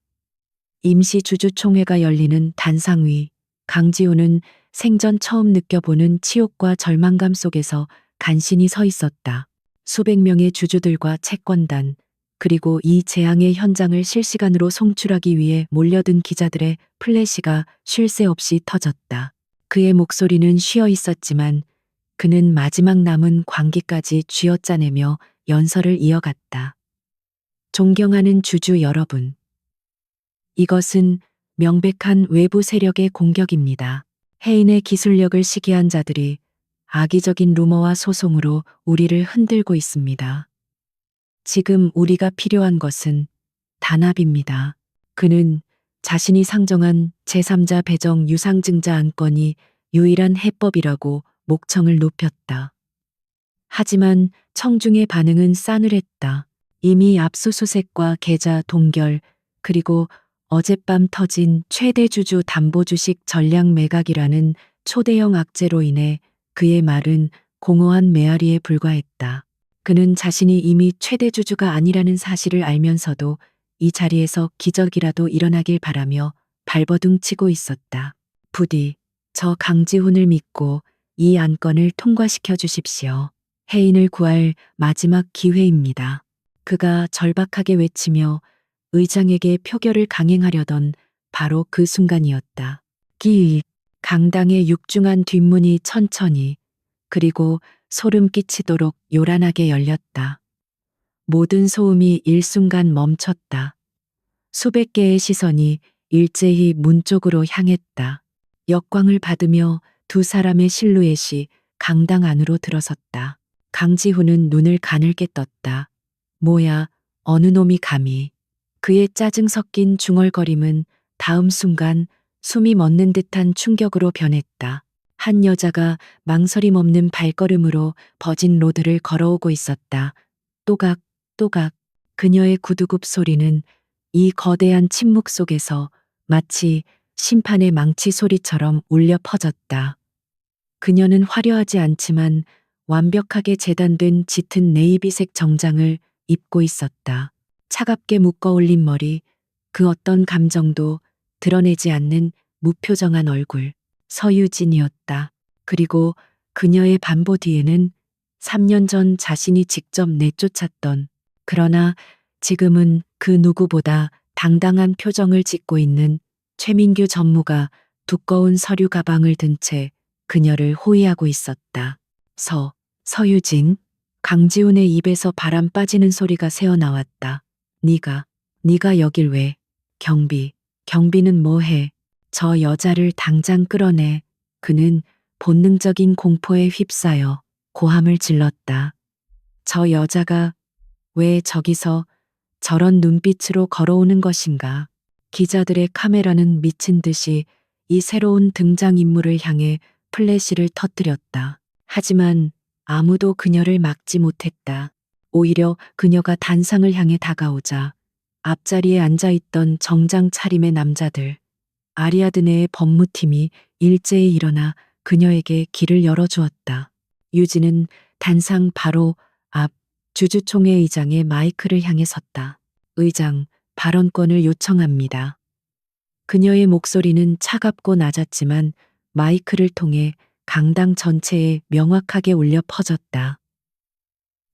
Speaker 1: 임시 주주총회가 열리는 단상 위, 강지훈은 생전 처음 느껴보는 치욕과 절망감 속에서 간신히 서 있었다. 수백 명의 주주들과 채권단, 그리고 이 재앙의 현장을 실시간으로 송출하기 위해 몰려든 기자들의 플래시가 쉴 새 없이 터졌다. 그의 목소리는 쉬어 있었지만 그는 마지막 남은 광기까지 쥐어짜내며 연설을 이어갔다. 존경하는 주주 여러분. 이것은 명백한 외부 세력의 공격입니다. 해인의 기술력을 시기한 자들이 악의적인 루머와 소송으로 우리를 흔들고 있습니다. 지금 우리가 필요한 것은 단합입니다. 그는 자신이 상정한 제3자 배정 유상증자 안건이 유일한 해법이라고 목청을 높였다. 하지만 청중의 반응은 싸늘했다. 이미 압수수색과 계좌 동결, 그리고 어젯밤 터진 최대 주주 담보 주식 전략 매각이라는 초대형 악재로 인해 그의 말은 공허한 메아리에 불과했다. 그는 자신이 이미 최대 주주가 아니라는 사실을 알면서도 이 자리에서 기적이라도 일어나길 바라며 발버둥 치고 있었다. 부디 저 강지훈을 믿고 이 안건을 통과시켜 주십시오. 해인을 구할 마지막 기회입니다. 그가 절박하게 외치며 의장에게 표결을 강행하려던 바로 그 순간이었다. 기익, 강당의 육중한 뒷문이 천천히 그리고 소름 끼치도록 요란하게 열렸다. 모든 소음이 일순간 멈췄다. 수백 개의 시선이 일제히 문 쪽으로 향했다. 역광을 받으며 두 사람의 실루엣이 강당 안으로 들어섰다. 강지훈은 눈을 가늘게 떴다. 뭐야, 어느 놈이 감히. 그의 짜증 섞인 중얼거림은 다음 순간 숨이 멎는 듯한 충격으로 변했다. 한 여자가 망설임 없는 발걸음으로 버진 로드를 걸어오고 있었다. 또각, 또각. 그녀의 구두굽 소리는 이 거대한 침묵 속에서 마치 심판의 망치 소리처럼 울려 퍼졌다. 그녀는 화려하지 않지만 완벽하게 재단된 짙은 네이비색 정장을 입고 있었다. 차갑게 묶어 올린 머리, 그 어떤 감정도 드러내지 않는 무표정한 얼굴. 서유진이었다. 그리고 그녀의 반보 뒤에는 3년 전 자신이 직접 내쫓았던, 그러나 지금은 그 누구보다 당당한 표정을 짓고 있는 최민규 전무가 두꺼운 서류 가방을 든 채 그녀를 호위하고 있었다. 서유진. 강지훈의 입에서 바람 빠지는 소리가 새어나왔다. 네가 여길 왜? 경비는 뭐해? 저 여자를 당장 끌어내. 그는 본능적인 공포에 휩싸여 고함을 질렀다. 저 여자가 왜 저기서 저런 눈빛으로 걸어오는 것인가? 기자들의 카메라는 미친 듯이 이 새로운 등장인물을 향해 플래시를 터뜨렸다. 하지만 아무도 그녀를 막지 못했다. 오히려 그녀가 단상을 향해 다가오자 앞자리에 앉아있던 정장 차림의 남자들, 아리아드네의 법무팀이 일제히 일어나 그녀에게 길을 열어주었다. 유진은 단상 바로 앞 주주총회 의장의 마이크를 향해 섰다. 의장, 발언권을 요청합니다. 그녀의 목소리는 차갑고 낮았지만 마이크를 통해 강당 전체에 명확하게 울려 퍼졌다.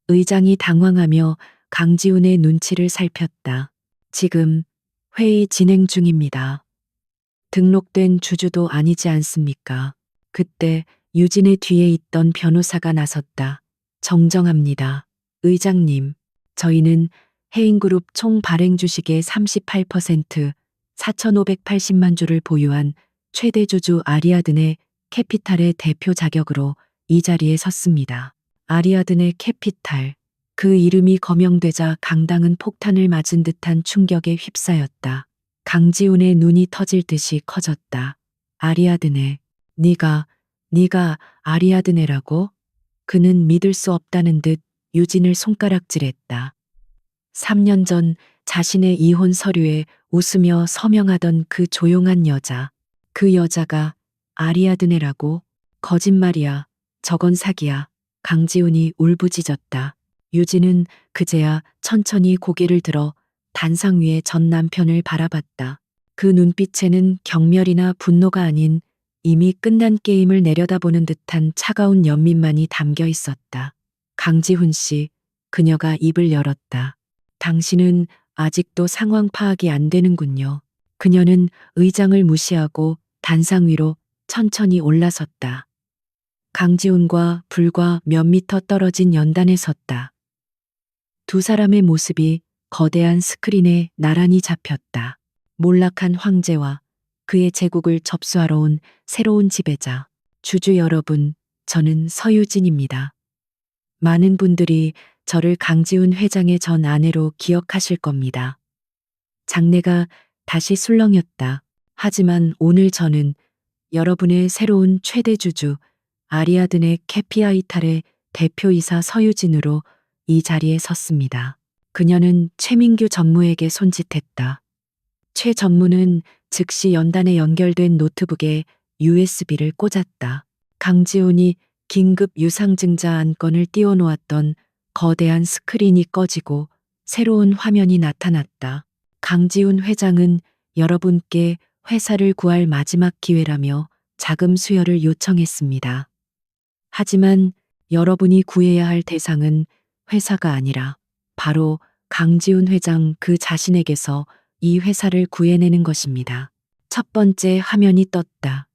Speaker 1: 의장이 당황하며 강지훈의 눈치를 살폈다. 지금 회의 진행 중입니다. 등록된 주주도 아니지 않습니까? 그때 유진의 뒤에 있던 변호사가 나섰다. 정정합니다. 의장님, 저희는 해인그룹 총 발행 주식의 38%, 4,580만 주를 보유한 최대 주주 아리아드네 캐피탈의 대표 자격으로 이 자리에 섰습니다. 아리아드네 캐피탈. 그 이름이 거명되자 강당은 폭탄을 맞은 듯한 충격에 휩싸였다. 강지훈의 눈이 터질 듯이 커졌다. 아리아드네. 네가 아리아드네라고? 그는 믿을 수 없다는 듯 유진을 손가락질했다. 3년 전 자신의 이혼 서류에 웃으며 서명하던 그 조용한 여자. 그 여자가 아리아드네라고? 거짓말이야. 저건 사기야. 강지훈이 울부짖었다. 유진은 그제야 천천히 고개를 들어 단상 위에 전 남편을 바라봤다. 그 눈빛에는 경멸이나 분노가 아닌 이미 끝난 게임을 내려다보는 듯한 차가운 연민만이 담겨 있었다. 강지훈 씨, 그녀가 입을 열었다. 당신은 아직도 상황 파악이 안 되는군요. 그녀는 의장을 무시하고 단상 위로 천천히 올라섰다. 강지훈과 불과 몇 미터 떨어진 연단에 섰다. 두 사람의 모습이 거대한 스크린에 나란히 잡혔다. 몰락한 황제와 그의 제국을 접수하러 온 새로운 지배자. 주주 여러분, 저는 서유진입니다. 많은 분들이 저를 강지훈 회장의 전 아내로 기억하실 겁니다. 장내가 다시 술렁였다. 하지만 오늘 저는 여러분의 새로운 최대 주주 아리아드네 캐피아이탈의 대표이사 서유진으로 이 자리에 섰습니다. 그녀는 최민규 전무에게 손짓했다. 최 전무는 즉시 연단에 연결된 노트북에 USB를 꽂았다. 강지훈이 긴급 유상증자 안건을 띄워놓았던 거대한 스크린이 꺼지고 새로운 화면이 나타났다. 강지훈 회장은 여러분께 회사를 구할 마지막 기회라며 자금 수여를 요청했습니다. 하지만 여러분이 구해야 할 대상은 회사가 아니라 바로 강지훈 회장 그 자신에게서 이 회사를 구해내는 것입니다. 첫 번째 화면이 떴다.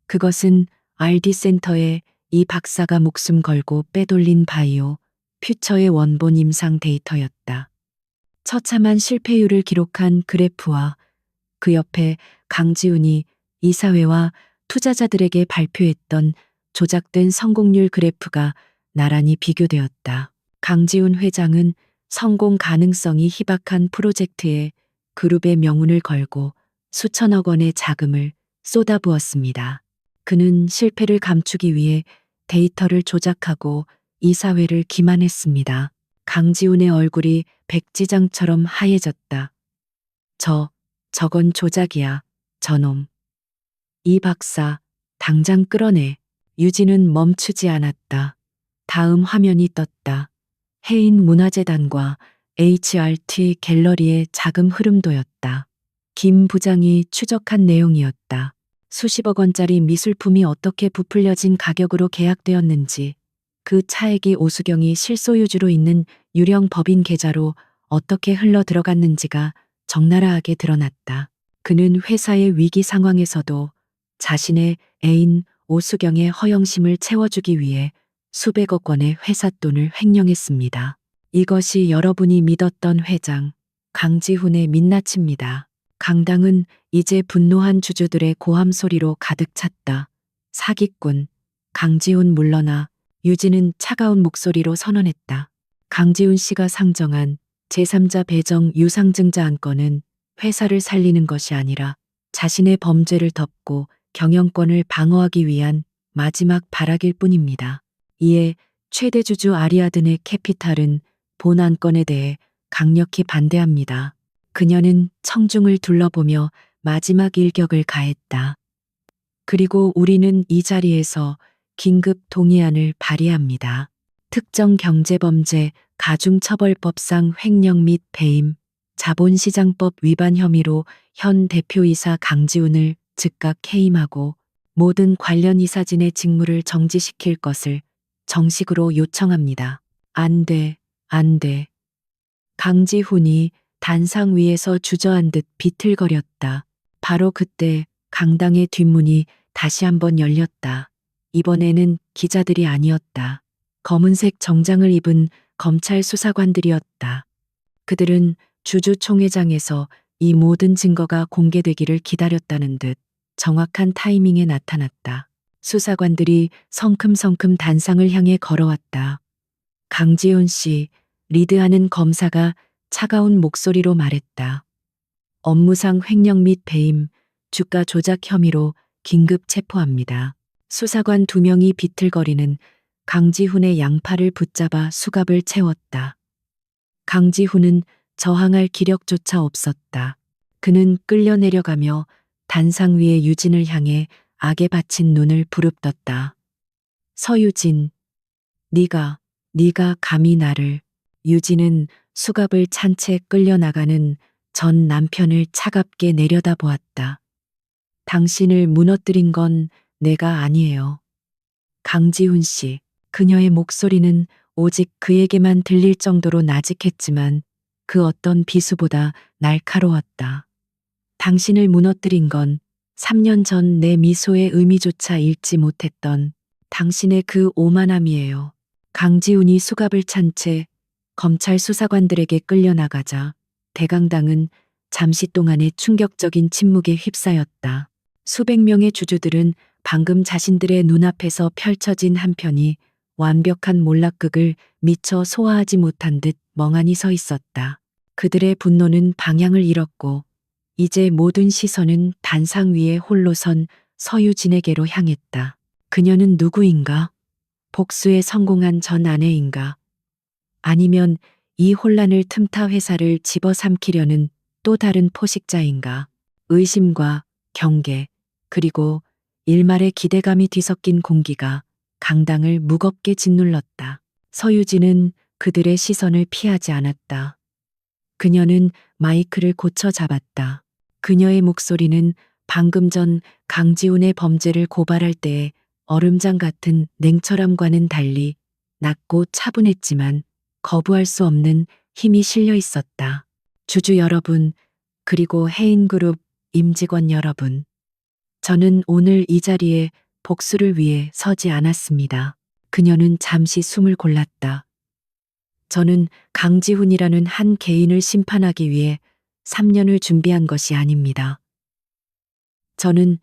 Speaker 1: 그것은 RD 센터에 이 박사가 목숨 걸고 빼돌린 바이오 퓨처의 원본 임상 데이터였다. 처참한 실패율을 기록한 그래프와 그 옆에 강지훈이 이사회와 투자자들에게 발표했던 조작된 성공률 그래프가 나란히 비교되었다. 강지훈 회장은 성공 가능성이 희박한 프로젝트에 그룹의 명운을 걸고 수천억 원의 자금을 쏟아부었습니다. 그는 실패를 감추기 위해 데이터를 조작하고 이사회를 기만했습니다. 강지훈의 얼굴이 백지장처럼 하얘졌다. 저건 조작이야, 저놈. 이 박사, 당장 끌어내. 유진은 멈추지 않았다. 다음 화면이 떴다. 해인 문화재단과 HRT 갤러리의 자금 흐름도였다. 김 부장이 추적한 내용이었다. 수십억 원짜리 미술품이 어떻게 부풀려진 가격으로 계약되었는지, 그 차액이 오수경이 실소유주로 있는 유령 법인 계좌로 어떻게 흘러 들어갔는지가 적나라하게 드러났다. 그는 회사의 위기 상황에서도 자신의 애인 오수경의 허영심을 채워주기 위해 수백억 원의 회사 돈을 횡령했습니다. 이것이 여러분이 믿었던 회장 강지훈의 민낯입니다. 강당은 이제 분노한 주주들의 고함 소리로 가득 찼다. 사기꾼, 강지훈 물러나. 유진은 차가운 목소리로 선언했다. 강지훈 씨가 상정한 제3자 배정 유상증자 안건은 회사를 살리는 것이 아니라 자신의 범죄를 덮고 경영권을 방어하기 위한 마지막 발악일 뿐입니다. 이에 최대 주주 아리아드네 캐피탈은 본 안건에 대해 강력히 반대합니다. 그녀는 청중을 둘러보며 마지막 일격을 가했다. 그리고 우리는 이 자리에서 긴급 동의안을 발의합니다. 특정 경제범죄 가중처벌법상 횡령 및 배임, 자본시장법 위반 혐의로 현 대표이사 강지훈을 즉각 해임하고 모든 관련 이사진의 직무를 정지시킬 것을 정식으로 요청합니다. 안 돼. 강지훈이 단상 위에서 주저앉듯 비틀거렸다. 바로 그때 강당의 뒷문이 다시 한번 열렸다. 이번에는 기자들이 아니었다. 검은색 정장을 입은 검찰 수사관들이었다. 그들은 주주총회장에서 이 모든 증거가 공개되기를 기다렸다는 듯 정확한 타이밍에 나타났다. 수사관들이 성큼성큼 단상을 향해 걸어왔다. 강지훈 씨, 리드하는 검사가 차가운 목소리로 말했다. 업무상 횡령 및 배임, 주가 조작 혐의로 긴급 체포합니다. 수사관 2명이 비틀거리는 강지훈의 양팔을 붙잡아 수갑을 채웠다. 강지훈은 저항할 기력조차 없었다. 그는 끌려 내려가며 단상 위에 유진을 향해 악에 받친 눈을 부릅떴다. 서유진, 네가 감히 나를. 유진은 수갑을 찬 채 끌려나가는 전 남편을 차갑게 내려다보았다. 당신을 무너뜨린 건 내가 아니에요. 강지훈 씨, 그녀의 목소리는 오직 그에게만 들릴 정도로 나직했지만 그 어떤 비수보다 날카로웠다. 당신을 무너뜨린 건 3년 전 내 미소의 의미조차 읽지 못했던 당신의 그 오만함이에요. 강지훈이 수갑을 찬 채 검찰 수사관들에게 끌려나가자 대강당은 잠시 동안의 충격적인 침묵에 휩싸였다. 수백 명의 주주들은 방금 자신들의 눈앞에서 펼쳐진 한 편이 완벽한 몰락극을 미처 소화하지 못한 듯 멍하니 서 있었다. 그들의 분노는 방향을 잃었고 이제 모든 시선은 단상 위에 홀로 선 서유진에게로 향했다. 그녀는 누구인가? 복수에 성공한 전 아내인가? 아니면 이 혼란을 틈타 회사를 집어삼키려는 또 다른 포식자인가? 의심과 경계, 그리고 일말의 기대감이 뒤섞인 공기가 강당을 무겁게 짓눌렀다. 서유진은 그들의 시선을 피하지 않았다. 그녀는 마이크를 고쳐 잡았다. 그녀의 목소리는 방금 전 강지훈의 범죄를 고발할 때의 얼음장 같은 냉철함과는 달리 낮고 차분했지만 거부할 수 없는 힘이 실려 있었다. 주주 여러분, 그리고 해인그룹 임직원 여러분. 저는 오늘 이 자리에 복수를 위해 서지 않았습니다. 그녀는 잠시 숨을 골랐다. 저는 강지훈이라는 한 개인을 심판하기 위해 3년을 준비한 것이 아닙니다. 저는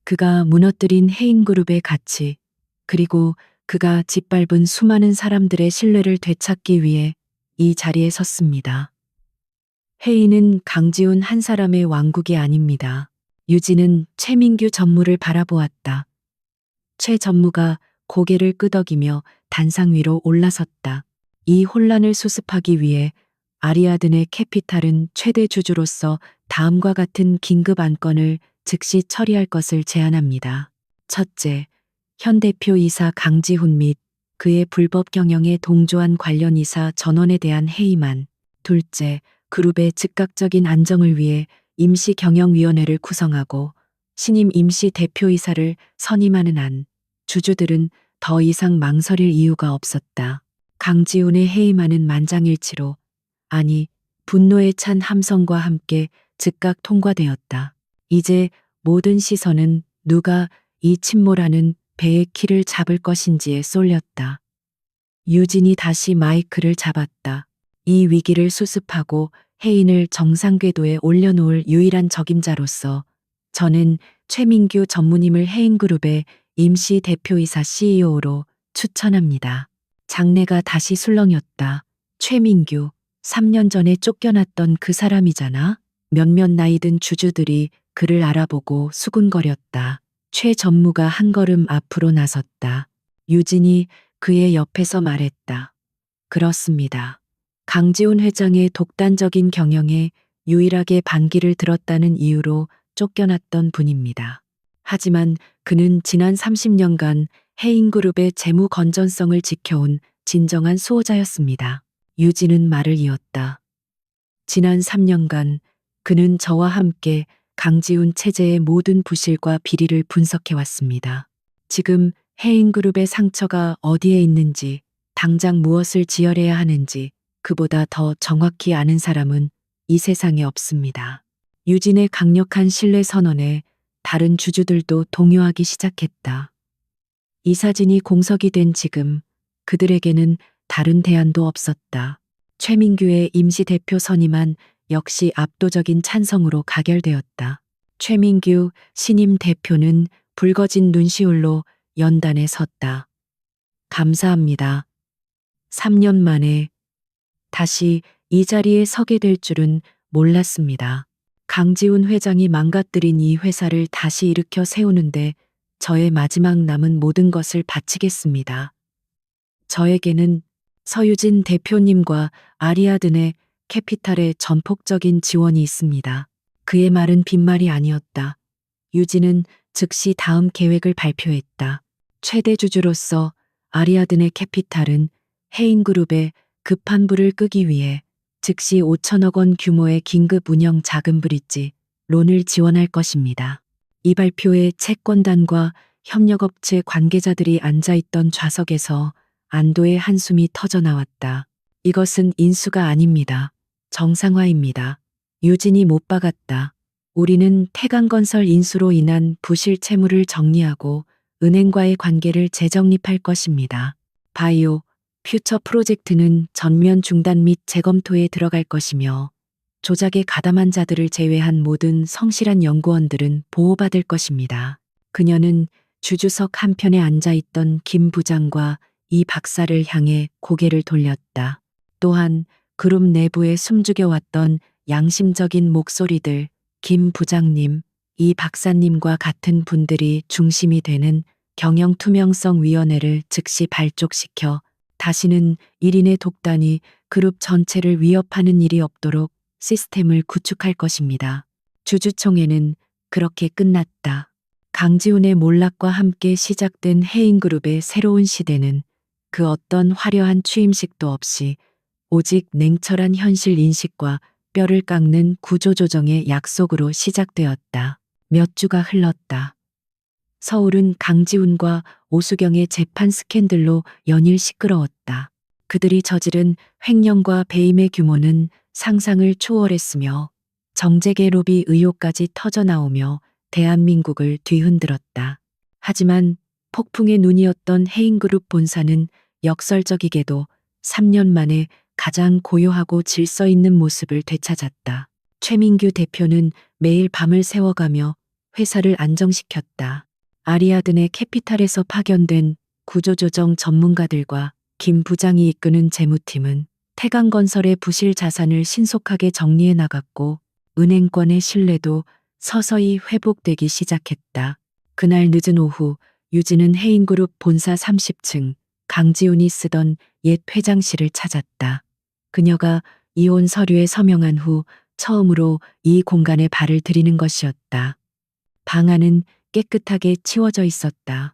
Speaker 1: 그가 무너뜨린 해인그룹의 가치, 그리고 그가 짓밟은 수많은 사람들의 신뢰를 되찾기 위해 이 자리에 섰습니다. 해인은 강지훈 한 사람의 왕국이 아닙니다. 유진은 최민규 전무를 바라보았다. 최 전무가 고개를 끄덕이며 단상 위로 올라섰다. 이 혼란을 수습하기 위해 아리아든의 캐피탈은 최대 주주로서 다음과 같은 긴급 안건을 즉시 처리할 것을 제안합니다. 첫째, 현 대표 이사 강지훈 및 그의 불법 경영에 동조한 관련 이사 전원에 대한 해임안. 둘째, 그룹의 즉각적인 안정을 위해 임시경영위원회를 구성하고 신임 임시 대표이사를 선임하는 안. 주주들은 더 이상 망설일 이유가 없었다. 강지훈의 해임안은 만장일치로, 아니 분노에 찬 함성과 함께 즉각 통과되었다. 이제 모든 시선은 누가 이 침몰하는 배의 키를 잡을 것인지에 쏠렸다. 유진이 다시 마이크를 잡았다. 이 위기를 수습하고 해인을 정상 궤도에 올려놓을 유일한 적임자로서 저는 최민규 전무님을 해인그룹의 임시 대표이사 CEO로 추천합니다. 장내가 다시 술렁였다. 최민규, 3년 전에 쫓겨났던 그 사람이잖아. 몇몇 나이든 주주들이 그를 알아보고 수군거렸다. 최 전무가 한 걸음 앞으로 나섰다. 유진이 그의 옆에서 말했다. 그렇습니다. 강지훈 회장의 독단적인 경영에 유일하게 반기를 들었다는 이유로 쫓겨났던 분입니다. 하지만 그는 지난 30년간 해인그룹의 재무 건전성을 지켜온 진정한 수호자였습니다. 유진은 말을 이었다. 지난 3년간 그는 저와 함께 강지훈 체제의 모든 부실과 비리를 분석해왔습니다. 지금 해인그룹의 상처가 어디에 있는지, 당장 무엇을 지혈해야 하는지 그보다 더 정확히 아는 사람은 이 세상에 없습니다. 유진의 강력한 신뢰 선언에 다른 주주들도 동요하기 시작했다. 이 사진이 공석이 된 지금 그들에게는 다른 대안도 없었다. 최민규의 임시 대표 선임안 역시 압도적인 찬성으로 가결되었다. 최민규 신임 대표는 붉어진 눈시울로 연단에 섰다. 감사합니다. 3년 만에 다시 이 자리에 서게 될 줄은 몰랐습니다. 강지훈 회장이 망가뜨린 이 회사를 다시 일으켜 세우는데 저의 마지막 남은 모든 것을 바치겠습니다. 저에게는 서유진 대표님과 아리아든의 캐피탈의 전폭적인 지원이 있습니다. 그의 말은 빈말이 아니었다. 유진은 즉시 다음 계획을 발표했다. 최대 주주로서 아리아든의 캐피탈은 해인그룹의 급한 불을 끄기 위해 즉시 5천억 원 규모의 긴급 운영 자금 브릿지 론을 지원할 것입니다. 이 발표에 채권단과 협력업체 관계자들이 앉아있던 좌석에서 안도의 한숨이 터져나왔다. 이것은 인수가 아닙니다. 정상화입니다. 유진이 못 박았다. 우리는 태강건설 인수로 인한 부실 채무를 정리하고 은행과의 관계를 재정립할 것입니다. 바이오, 퓨처 프로젝트는 전면 중단 및 재검토에 들어갈 것이며 조작에 가담한 자들을 제외한 모든 성실한 연구원들은 보호받을 것입니다. 그녀는 주주석 한편에 앉아있던 김 부장과 이 박사를 향해 고개를 돌렸다. 또한 그룹 내부에 숨죽여왔던 양심적인 목소리들, 김 부장님, 이 박사님과 같은 분들이 중심이 되는 경영투명성위원회를 즉시 발족시켜 다시는 1인의 독단이 그룹 전체를 위협하는 일이 없도록 시스템을 구축할 것입니다. 주주총회는 그렇게 끝났다. 강지훈의 몰락과 함께 시작된 해인그룹의 새로운 시대는 그 어떤 화려한 취임식도 없이 오직 냉철한 현실 인식과 뼈를 깎는 구조조정의 약속으로 시작되었다. 몇 주가 흘렀다. 서울은 강지훈과 오수경의 재판 스캔들로 연일 시끄러웠다. 그들이 저지른 횡령과 배임의 규모는 상상을 초월했으며 정재계 로비 의혹까지 터져나오며 대한민국을 뒤흔들었다. 하지만 폭풍의 눈이었던 해인그룹 본사는 역설적이게도 3년 만에 가장 고요하고 질서 있는 모습을 되찾았다. 최민규 대표는 매일 밤을 새워가며 회사를 안정시켰다. 아리아든의 캐피탈에서 파견된 구조조정 전문가들과 김 부장이 이끄는 재무팀은 태강건설의 부실 자산을 신속하게 정리해 나갔고 은행권의 신뢰도 서서히 회복되기 시작했다. 그날 늦은 오후 유진은 해인그룹 본사 30층 강지훈이 쓰던 옛 회장실을 찾았다. 그녀가 이혼 서류에 서명한 후 처음으로 이 공간에 발을 들이는 것이었다. 방 안은 깨끗하게 치워져 있었다.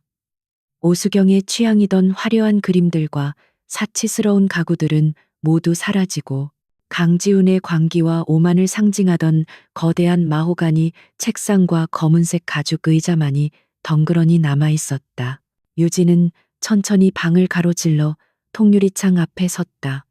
Speaker 1: 오수경의 취향이던 화려한 그림들과 사치스러운 가구들은 모두 사라지고 강지훈의 광기와 오만을 상징하던 거대한 마호가니 책상과 검은색 가죽 의자만이 덩그러니 남아 있었다. 유진은 천천히 방을 가로질러 통유리창 앞에 섰다.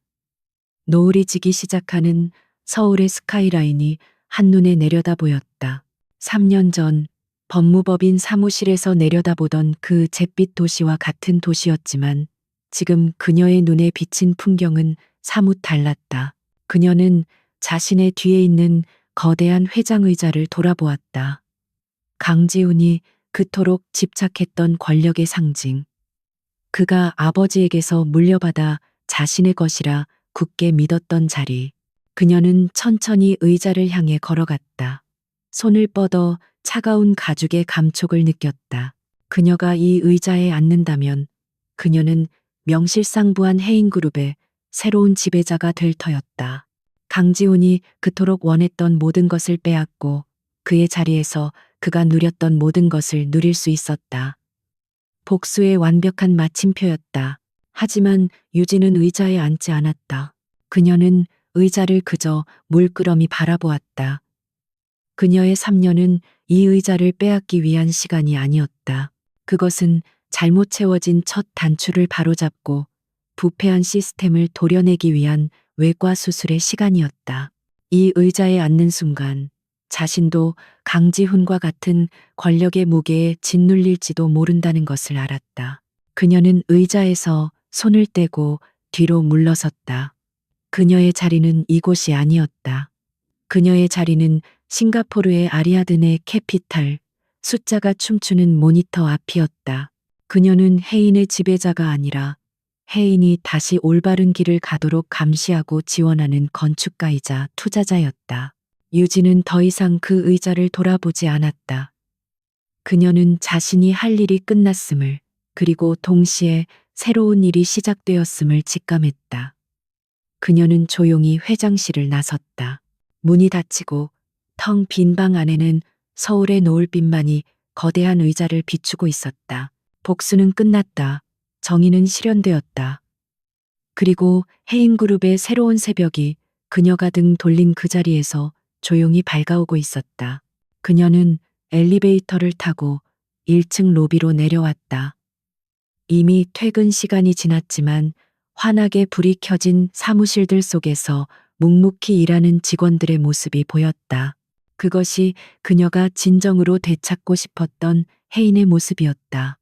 Speaker 1: 노을이 지기 시작하는 서울의 스카이라인이 한눈에 내려다 보였다. 3년 전 법무법인 사무실에서 내려다보던 그 잿빛 도시와 같은 도시였지만 지금 그녀의 눈에 비친 풍경은 사뭇 달랐다. 그녀는 자신의 뒤에 있는 거대한 회장 의자를 돌아보았다. 강지훈이 그토록 집착했던 권력의 상징. 그가 아버지에게서 물려받아 자신의 것이라 굳게 믿었던 자리. 그녀는 천천히 의자를 향해 걸어갔다. 손을 뻗어 차가운 가죽의 감촉을 느꼈다. 그녀가 이 의자에 앉는다면 그녀는 명실상부한 해인그룹의 새로운 지배자가 될 터였다. 강지훈이 그토록 원했던 모든 것을 빼앗고 그의 자리에서 그가 누렸던 모든 것을 누릴 수 있었다. 복수의 완벽한 마침표였다. 하지만 유진은 의자에 앉지 않았다. 그녀는 의자를 그저 물끄러미 바라보았다. 그녀의 3년은 이 의자를 빼앗기 위한 시간이 아니었다. 그것은 잘못 채워진 첫 단추를 바로잡고 부패한 시스템을 도려내기 위한 외과 수술의 시간이었다. 이 의자에 앉는 순간 자신도 강지훈과 같은 권력의 무게에 짓눌릴지도 모른다는 것을 알았다. 그녀는 의자에서 손을 떼고 뒤로 물러섰다. 그녀의 자리는 이곳이 아니었다. 그녀의 자리는 싱가포르의 아리아드네 캐피탈, 숫자가 춤추는 모니터 앞이었다. 그녀는 혜인의 지배자가 아니라 혜인이 다시 올바른 길을 가도록 감시하고 지원하는 건축가이자 투자자였다. 유진은 더 이상 그 의자를 돌아보지 않았다. 그녀는 자신이 할 일이 끝났음을, 그리고 동시에 새로운 일이 시작되었음을 직감했다. 그녀는 조용히 회장실을 나섰다. 문이 닫히고 텅 빈 방 안에는 서울의 노을빛만이 거대한 의자를 비추고 있었다. 복수는 끝났다. 정의는 실현되었다. 그리고 해인그룹의 새로운 새벽이 그녀가 등 돌린 그 자리에서 조용히 밝아오고 있었다. 그녀는 엘리베이터를 타고 1층 로비로 내려왔다. 이미 퇴근 시간이 지났지만 환하게 불이 켜진 사무실들 속에서 묵묵히 일하는 직원들의 모습이 보였다. 그것이 그녀가 진정으로 되찾고 싶었던 혜인의 모습이었다.